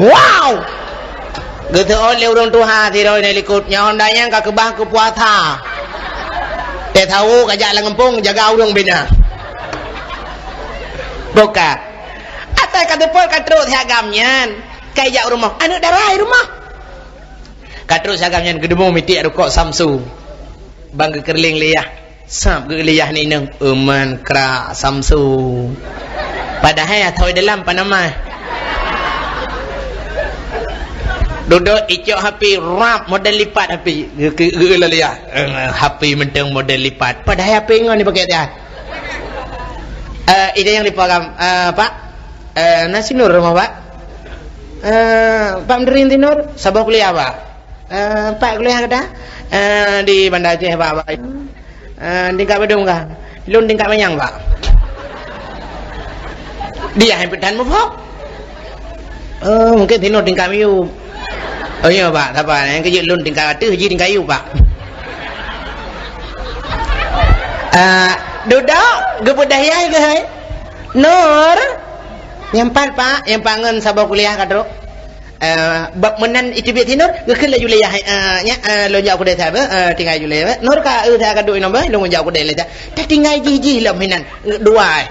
gusuot leurung tuha tiroi nelikutnya Hondanya kakebah ke puasa dia tahu kajak lang kampung jaga urang bina. Boka. Atai katepol katruk agamnya. Kajak rumah. Anak darah rumah. Katruk agamnya gedemu mitik rukuk Samsu. Bang kekerling liyah. Sap ke liyah ni nang eman kra Samsu. Padahal atau dalam panama. Duduk icok HP rap model lipat HP geula lihat HP menteng model lipat padahal HP ngon dipakai dia ide yang dipagam Pak nasi nur rumah Pak Pak Menderin Tinur sabah kuliah Pak Pak kuliah kada di Banda Aceh Pak tingkat bedung kah lun tingkat manyang Pak dia hempetan mu Pak mungkin Tinur tingkat miu. Oh iya Pak, tak apa. Yang kejut lun tingkat tu, haji tingkat kayu Pak. Duduk, gebudaya ke hai? Nur, Yang empat Pak, yang pangan sabar kuliah kadro. Bab menan itu biar tinur, gekil laju leh nya lo jauh kuda sabar, tinggal ju leh. Nur ka dah kadro ino bah, lo jauh kuda leh. Dah tinggal jiji lah menan dua.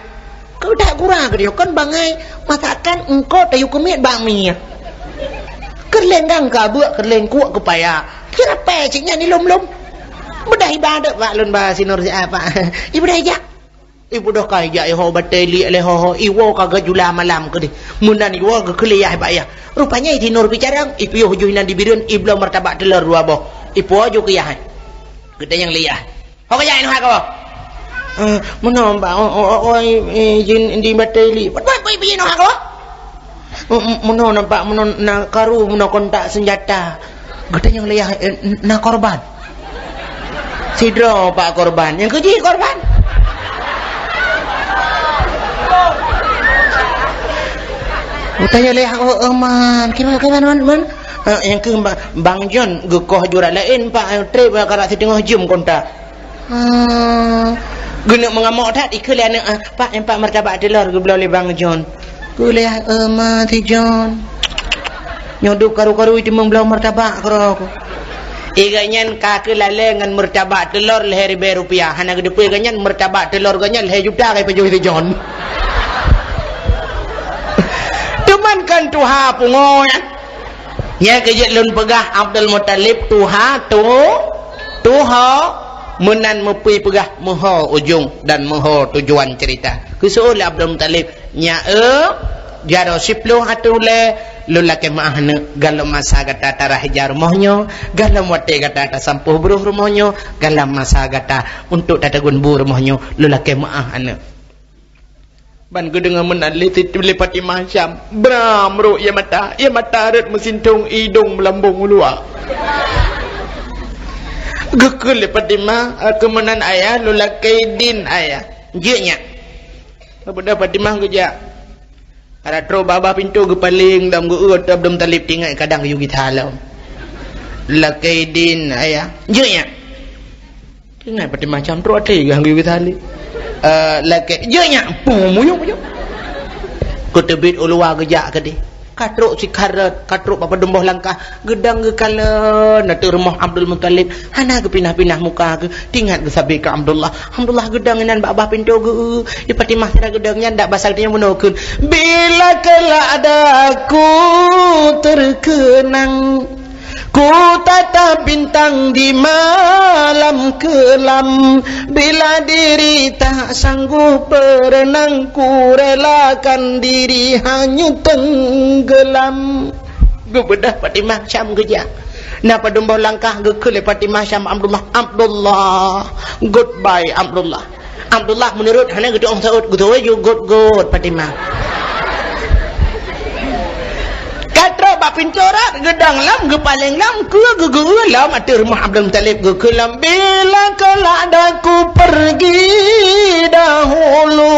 Kau dah kurang dia kan bangai masakan engkau tayu kumit bami. Kerlenggang kabu, kerleng kuat kepaya. Kira peciknya ni lom. Mudah ibadat Pak lun bah sinur siapa. Ibu dah ijak. Ibu dah kaya ho bateli le ho iwo kagak jula malam ke di. Munan iwo ke keliyah Pak ya. Rupanya itu nur bicara ibu yo juinan dibirun iblo martabak telur dua boh. Ibu aja kiyah. Gede yang liyah. Ho kaya inu hak Mana Pak jin di bateli. Apa ibu inu hak Mana nampak mana nak karu mana kontak senjata. Gede yang liyah nak korban. Sidro Pak korban. Yang keji korban. Tanya leh man kira-kira man yang ke Bang John gekoh jurat lain Pak trip karak setengah jam kontak guna mengamuk tak ikut anak Pak yang Pak martabak telur ke belah oleh Bang John kuleh mati John nyoduk karu-karu itu membelah martabak karo aku iganyan kaki lale ngan martabak telur leher rupiah hana gedepe ganyan martabak telur ganyan leher juta kai pejuh itu John cuman kan tuha pungoy nya kejek lun pegah Abdul Muttalib tuha menan mepi pegah moho ujung dan moho tujuan cerita kesul Abdul Muttalib nya jaro 10 atule lulake maahne galam masa gata tarah jar mohnyo galam wate gata ta sampuh buruh rumohnyo galam masa gata untuk tatagun bur mohnyo lulake maahne ban gedengan menali lipat imam syam bramru ya mata ret mesintung hidung melambung luar gekul lipat imam kemenan ayah lulakai din ayah jenya apa dapat imam kerja ada tro baba pintu ke paling dam geut Abdul Talib tinggal kadang yugi thalau lulakai din ayah jenya tinggal pada macam tro ate gang yugi thalib laki jenya muyuk ku tebit ulua gejak ke di katruk si karat katruk apa demboh langkah gedang ke kala na rumah Abdul Muttalib hana ke pinah-pinah muka ke tinggal ke sabi ke Abdullah gedang nan babah pintu ge ipati mah tira gedangnya ndak basal dia menukeun bila kala adaku terkenang ku tata bintang di malam kelam bila diri tak sanggup berenang ku relakan diri hanya tenggelam gebedah Fatimah Syam geja napa domba langkah gekele Fatimah Syam Abdullah goodbye Abdullah menurut hana gede orang Saud gitu we good Fatimah katra bak pincorat gedang lam gepaling lam ke lam ati rumah Abdul Muttalib ke lam bila kelak ku pergi dahulu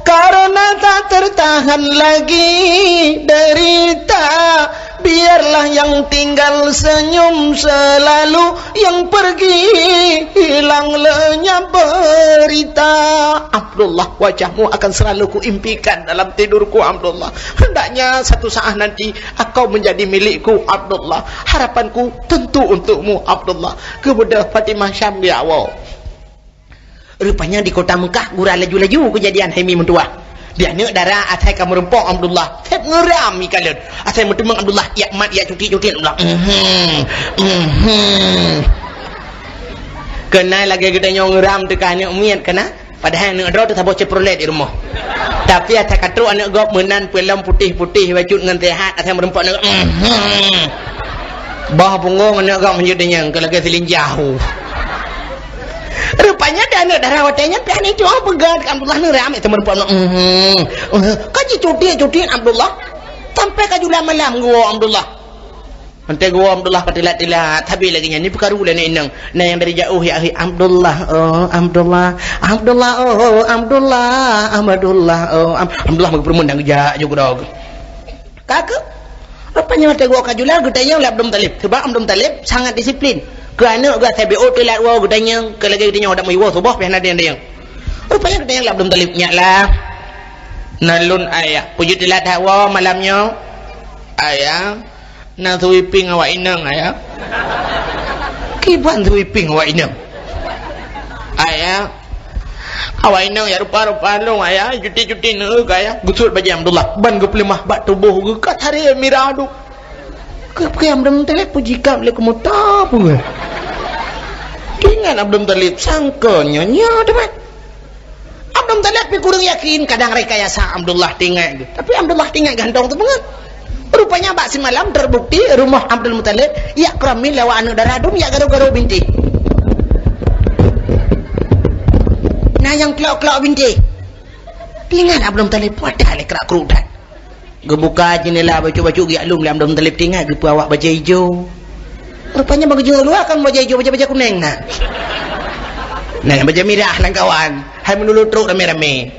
karena tak tertahan lagi derita biarlah yang tinggal senyum selalu yang pergi hilang lenyap berita Abdullah wajahmu akan selalu kuimpikan dalam tidurku Abdullah hendaknya satu saat nanti engkau menjadi milikku Abdullah harapanku tentu untukmu Abdullah kemudian Fatimah Syam dia rupanya di kota Mekah gura laju-laju kejadian Haimi mentua dia nak darah atai kamu rempok Abdullah tep ngeram ikalun atai mutemang Abdullah ya mat ya cuti Abdullah kena lagi kita ngeram tekanya umiat kena padahal nak draw tu sabot ceprolet di rumah tapi atai katru anak gop menan pelam putih-putih wajud dengan tehat atai merempok nak bah punggung anak gop menjadinya kalau lagi silin jauh rupanya dia anak darah watanya pian itu pegat Abdullah neram itu merempuan kaji cuti Abdullah sampai kaju malam gua Abdullah nanti gua Abdullah patilat tapi lagi ni perkara bulan inang nah yang dari jauh ya Abdullah berpermundang jak juga dog kakak rupanya nanti gua kajulah gudanya oleh Abdul Talib sebab Abdul Talib sangat disiplin kerana gua TBO telat wa gudanya ke lagi gudanya ada mai wa subah pihna dia rupanya gudanya Abdul Talib nyaklah nalun ayah pujut dilat hawa malamnya ayah na thui ping awak inang ayah kiban thui ping awak inang ayah awak inang ya rupa-rupa long ayah cuti-cuti nu ayah gusut baju Abdullah ban ge pelimah bak tubuh ge kat hari mirah du ke Abdul Muttalib puji kam le kemuta pu dengan Abdul Muttalib sangkanya nya teman Abdul Muttalib pi kurang yakin kadang rekayasa Abdullah tinggal tapi Abdullah tinggal gantong tu banget rupanya bak semalam terbukti rumah Abdul Muttalib ya kramil lawa anu daradum ya garo-garo binti nah yang kelak-kelak binti tinggal Abdul Muttalib wadah le kerak kerudan gebuka jendela baju-baju gi alum le Abdul Muttalib tinggal gepu awak baju hijau rupanya baju luar kan baju hijau baju kuning nah baju merah lang kawan hai menulu truk rame-rame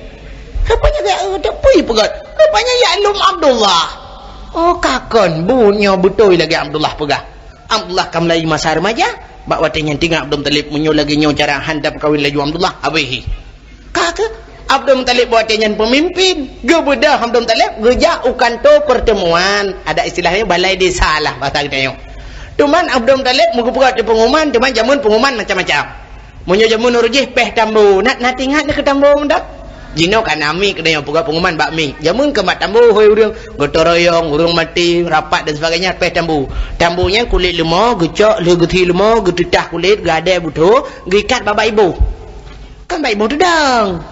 rupanya gak ada pui pegat rupanya ya alum Abdullah oh kakon bunyo betul lagi Abdullah pegah Abdullah kam lagi masa remaja bak watenya tinggal Abdul Muttalib menyo lagi nyo cara handap kawin laju Abdullah abehi kakak Abdul Muttalib watenya pemimpin gebedah Abdul Muttalib geja ukanto pertemuan ada istilahnya balai desa lah bahasa kita cuman Abdul Muttalib muga-muga pengumuman cuman jamun pengumuman macam-macam munyo jamun urjih peh tambu nak tinggal ke tambu mendak jino kanami kedai puga pengumuman bakmi jamun ke mak tambu hoi urang gotoroyong urang mati rapat dan sebagainya peh tambunya kulit lemah gecok le gethi lemah getitah kulit gade butuh gikat baba ibu kan baba ibu tudang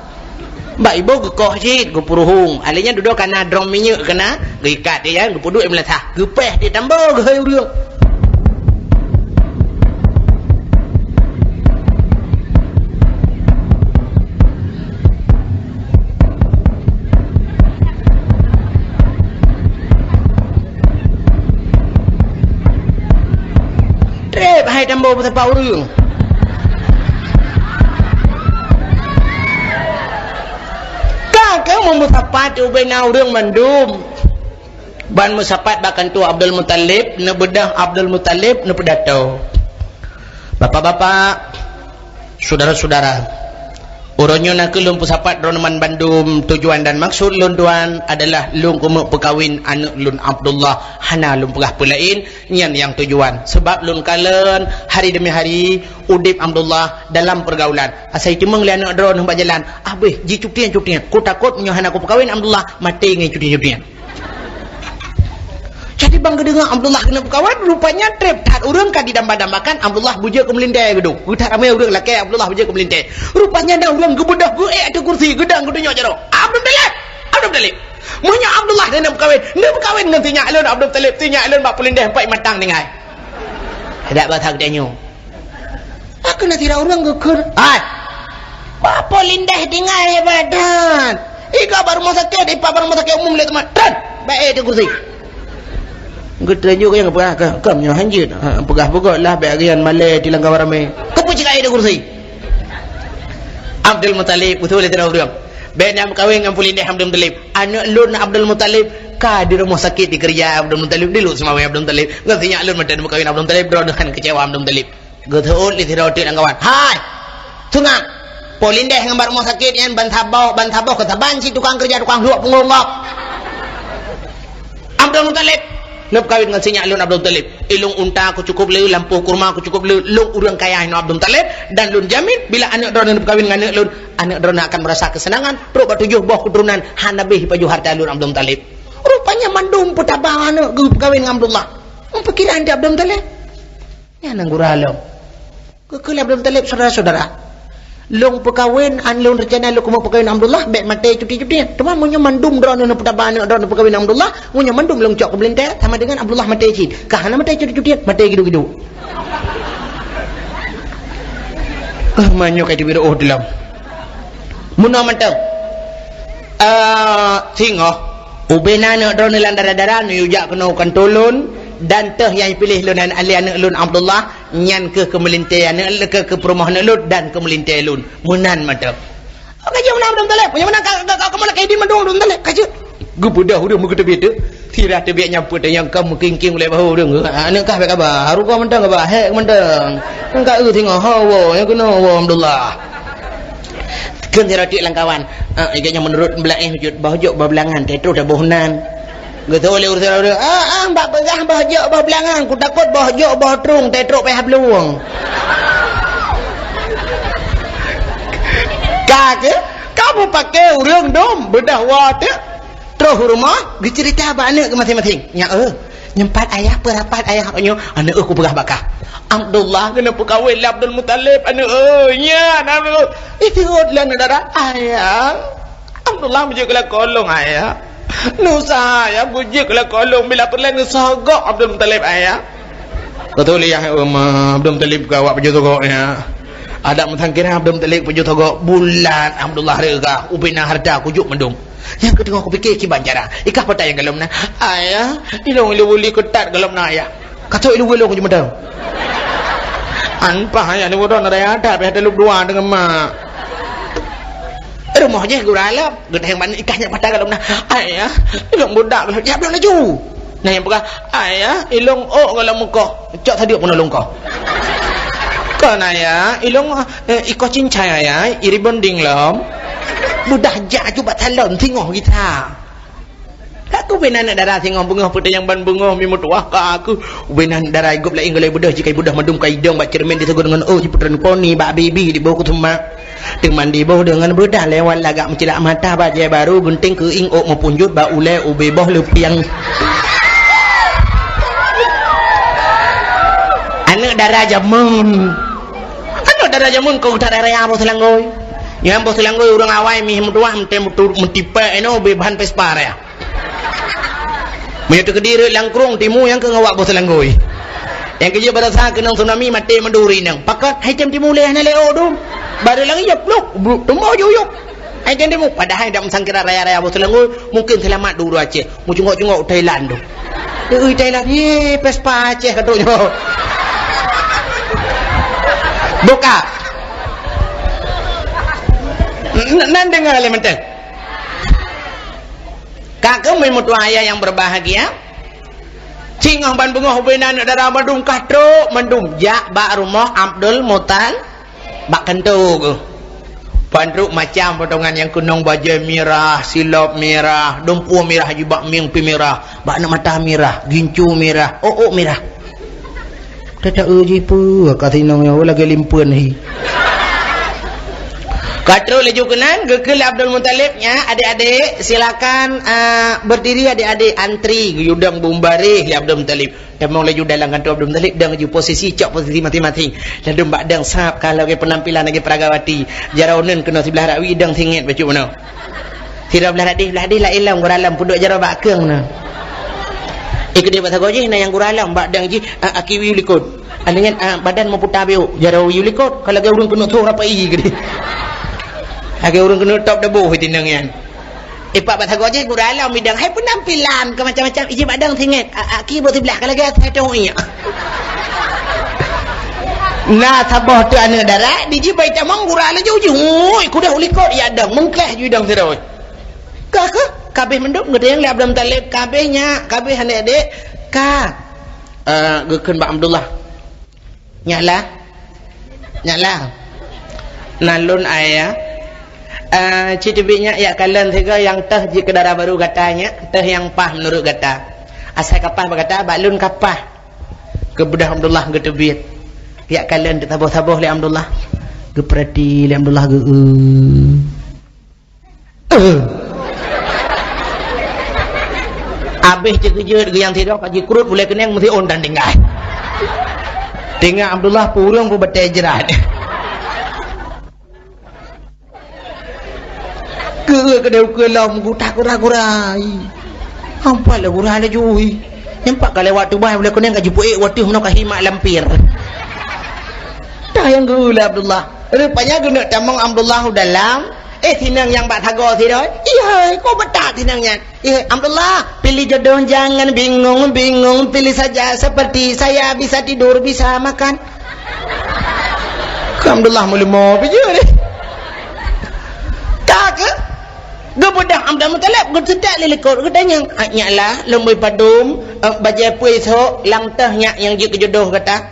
baba ibu gekoh jit gepuruhung alinya duduk kana drom minyak kena gikat dia gepuduk meletah gepeh di tambu hoi urang hai tambo betapa urang kakak mau musapat ubena urang mandum ban musapat bahkan tu Abdul Muttalib na bedah Abdul Muttalib na pedato bapak-bapak saudara-saudara uronyo nak lung pusapat roneman Bandung tujuan dan maksud lun tuan adalah lung kumuk perkawin anak lun Abdullah hana lun pegah pelain nyan yang tujuan sebab lun kalen hari demi hari udip Abdullah dalam pergaulan asai cuma ngeli anak dron hamba jalan abeh ji cutian ku takut menyo hana ku perkawin Abdullah mati ngai cutian jadi bang gedengar Abdullah kena perkawin rupanya trip tat urang ka didamba-dambakan Abdullah buja ke melintai gedung utar ramai urang laki Abdullah buja ke melintai rupanya dah urang gebedah gue ada kursi gedang gedunyo jero Abdul Muttalib munya Abdullah kena perkawin nantinya alun Abdul Muttalib tinya alun bak pelindai empat matang ningai ada batang denyo aku nak tira urang geker apa lindai tinggal ya badan ika baru rumah sakit baru rumah sakit umum le teman dan baik ada kursi Gede juga yang pegah kamnya hanjit. Pegah-pegah lah bagian Malay di Langkawi ramai. Kepucik ada kursi. Abdul Muttalib betul tidak urang. Benam kawin dengan Pulindeh Abdul Muttalib. Anak lun Abdul Muttalib ka di rumah sakit di kerja Abdul Muttalib dulu semua Abdul Muttalib. Ngertinya alun madan kawin Abdul Muttalib dengan kecewa Abdul Muttalib. Getul di tidak utik kawan. Hai. Tengah. Pulindeh dengan rumah sakit yang bantabau kata banci tukang kerja tukang luak pengongok. Abdul Muttalib nak kawin dengan sinya alun Abdul Muttalib ilung unta aku cukup leu lampu kurma aku cukup leu lung urang kaya no Abdul Muttalib dan lun jamin bila anak drone nak kawin dengan anak drone akan merasa kesenangan perut batujuh buah keturunan hanabih pajuh harta alun Abdul Muttalib rupanya mandum putabah anak kawin dengan Abdullah mempikiran dia Abdul Muttalib ya nang guralo kekele Abdul Muttalib saudara-saudara long perkawin lung rencana lu kumo perkawin Abdullah baik mati cuti-cuti teman munyo mandum drone no putabah anak drone perkawin Abdullah munyo mandum long cok kebelintai sama dengan Abdullah mati cid kahana mati cuti-cuti mati gidu-gidu manyo kay dibiro dalam muno mantang singo ubena anak drone landara-dara nu yuja kena kantulun dan teh yang pilih lunan ali anak lun Abdullah nyan ke kemelintai anak ke perumahan lun dan kemelintai lun munan mantap kaji mana Abdul Muttalib punya mana kau malah kaidi mandung Abdul Muttalib kaji gebudah urang begitu begitu tirah tebik nyaput yang kamu kingking oleh bahu urang anak kah kabar haru kau mentang kabar hek mentang engkau tengok hawa yang kena hawa Abdullah Kan saya radik langkawan. Iganya menurut belakang hujud bahojok belangan tetro dah bohnan. Gitu oleh urusan dia. Mbak pegang bahojok belangan. Ku takut bahojok bohtrung tetro peh habluang. Kak, kamu pakai urang dom bedah wat. Terus rumah dicerita apa anak ke masing-masing. Ya nyempat ayah perapat ayah nyo anak aku pegah bakah. Abdullah kenapa kahwin lah Abdul Muttalib anak nya itu lah negara ayah Abdullah bujuklah kolong ayah nusa ayah bujuklah kolong bila perlahan ngesogok Abdul Muttalib ayah betul ya Abdul Muttalib kawak baju togoknya ada mentangkira Abdul Muttalib baju togok bulan Abdullah rega ubina harta kujuk mendung yang kedua aku fikir ki banjara ikah patah yang galom na ayah ilong boleh ketat galom na ayah kata ilong ku jumedang anpah ayah ni bodoh ada ada ada lu dua dengan mak rumah je guralap gede yang mana ikahnya patah galom na ayah ilong budak ya belum laju nah yang bukan ayah ilong galom muka cak tadi pun nolong kau kan ayah ilong ikut cincai ayah iri bonding lom mudah jatuh bat talon tengok kita aku benan darah tengok bunga putih yang ban bunga mi mutuah ka aku benan darah igop lain galai budah jika budah madum ka idong bak cermin ditegur dengan putran poni bak baby di bawah kutumak teman di bawah dengan budah lewat lagak mencilak mata bajai baru gunting ke ing mau punjut bak ulai ubeboh lepiang anak darah jamun kau tak darah apa selangoi yang bos selangoi orang awai mi mutuah mentipe eno bebahan pespar ya menyatu kediri langkrung timu yang ke ngawak bos selangoi yang kerja berasa kenang tsunami mati menduri nang pakat hai jam timu leh na leo dum baru lagi ya blok tumbo yuyuk hai jam timu padahal dak sangkira raya-raya bos selangoi mungkin selamat dulu Aceh mu cungok-cungok Thailand tu Thailand ye pespa Aceh katanya buka nan dengar elemental kakak memutu ayah yang berbahagia cingah ban bengah hubenan darah mandum katro mandum jak bak rumah Abdul Muttalib bak kentug pandruk macam potongan yang kunong baju merah silop merah dompu merah haji bak mingpi merah bak nak mata merah gincu merah merah tak uji pu katinong yang lagi limpuan hi katro leju kenan gekel Abdul Muttalibnya adik-adik silakan berdiri adik-adik antri guyudang bumbari Abdul Muttalib demong leju dalam kantor Abdul Muttalib dan leju posisi cok posisi mati-mati dan bak dang sap kalau ke penampilan lagi peragawati jaraunen kena sebelah rawi dang singit baju mana tidak belah radih la ilang guralam punduk jarau bak keung na ikut dia bahasa goje na yang guralam bak dang ji akiwi likut dengan badan mau putar biu jarau yulikut kalau ke urang kena tu apa i gede agak orang kena top debu hitinang yan pak bahasa goje guralam bidang hai penampilan ke macam-macam iji badang singit aki buat sebelah kalau ke satu iya nah sabah tu anak darat diji baik tamang guralam jauh-jauh kuda ulikot ya dang mengkeh judang seroi kakak kabeh menduk gede yang li Abdul Muttalib kabehnya kabeh adik-adik geken Mbak Abdullah nyala nalun ayah citibiknya ya kalian tiga yang teh di kedara baru katanya teh yang pah menurut kata asal kapah berkata balun kapah ke budak Abdullah ke tebit ya kalian ditabuh-tabuh li Abdullah ke perhati li Abdullah ke abis terkejut ke yang tidak kaji kurut boleh kena yang mesti ondan tinggal Abdullah purung ku bertejerat ke lam ku tak kurai apa lah kurang ada jui nampak kalau waktu bah boleh kena gaji puik waktu mana kahimak lampir dah yang gula Abdullah rupanya guna tamang Abdullah dalam tinang yang bak thago si doi iya kau betak tinangnya Abdullah pilih jodoh jangan bingung pilih saja seperti saya bisa tidur bisa makan Abdullah mula mau pergi deh tak ke gebudak Abdul Muttalib gesedak lilikot katanya nyalah lembui padum bajai puai so lang tehnya yang je kejodoh kata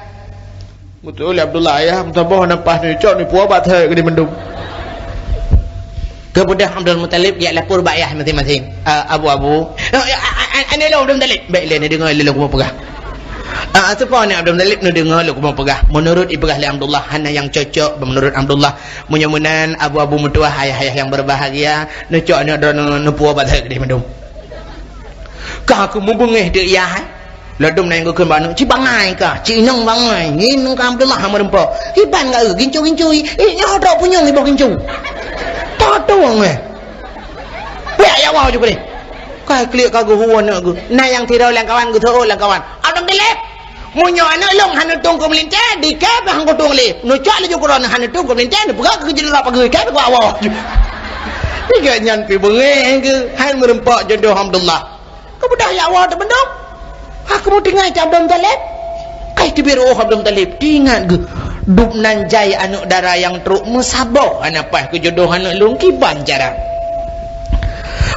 betul Abdullah ayah mutabah nampak ni cok ni puah bat ke di mendum Kemudian Abdul Muttalib dia lapor bayah masing-masing. Abu-abu. Ane lo Abdul Muttalib. Baiklah ni dengar lu mau pegah. Siapa ni Abdul Muttalib ni dengar lu mau pegah. Menurut Ibrah li Abdullah hana yang cocok menurut Abdullah. Munya-munan abu-abu mertua ayah-ayah yang berbahagia, necok ni ada nepua batal gede mendung. Ka aku mubungeh dia ya. Ladum nang ko banu ci bangai ka, ci nong bangai. Nginung ka Abdullah hamrempo. Hiban ga gincu-gincui. Nyodo punyong ibo gincu. Totong weh ya wah juga ni kai klik kagu huan aku na yang tirau lang kawan ku thau lang kawan Abdul Muttalib munyo anak long hanutung ko melinte di ke bang ko tung le no cha le jo koron hanutung ko melinte ni buka ke jela pagi ke ko awak tiga nyan pi benge ke han merempak jodoh Abdullah ko budak ya awak tu bendok aku mau tinggal Abdul Muttalib kai tibiru Abdul Muttalib tingat ke dup nanjai anak dara yang teruk musabah anapah kejodohan lu kiban cara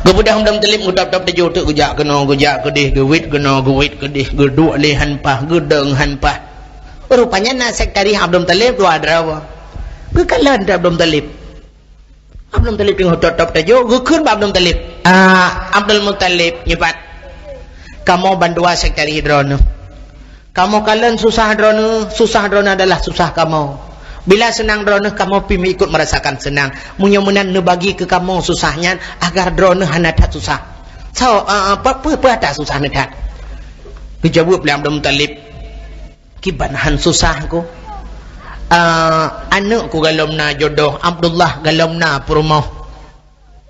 kemudian Abdul Muttalib ngutap-tap tejo tu gejak kena gejak kedih gewit kena gewit kedih geduk lehan pah gedeng hanpah rupanya nasektari Abdul Muttalib tu adrawa kekalan Abdul Muttalib ngutap-tap tejo gekeun Abdul Muttalib Abdul Muttalib nyepat kamu bandua sektari hidrono. Kamu kalian susah drone adalah susah kamu. Bila senang drone kamu pimi ikut merasakan senang. Munya-munan nebagi ke kamu susahnya agar drone hanadat susah. So apa ada susah nadat. Dijawab oleh Abdul Muttalib. Kibanahan susahku. Anakku galomna jodoh, Abdullah galomna perumoh.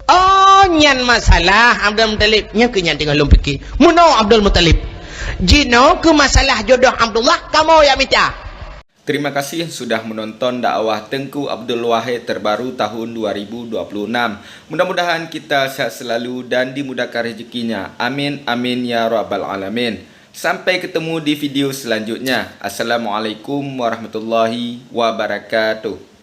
Oh nyan masalah Abdul Muttalib nya kenyan tinggal lum fikir. Muno Abdul Muttalib. Jino ke masalah jodoh Abdullah kamu yang minta. Terima kasih sudah menonton dakwah Tengku Abdul Wahid terbaru tahun 2026. Mudah-mudahan kita sehat selalu dan dimudahkan rezekinya. Amin amin ya rabbal alamin. Sampai ketemu di video selanjutnya. Assalamualaikum warahmatullahi wabarakatuh.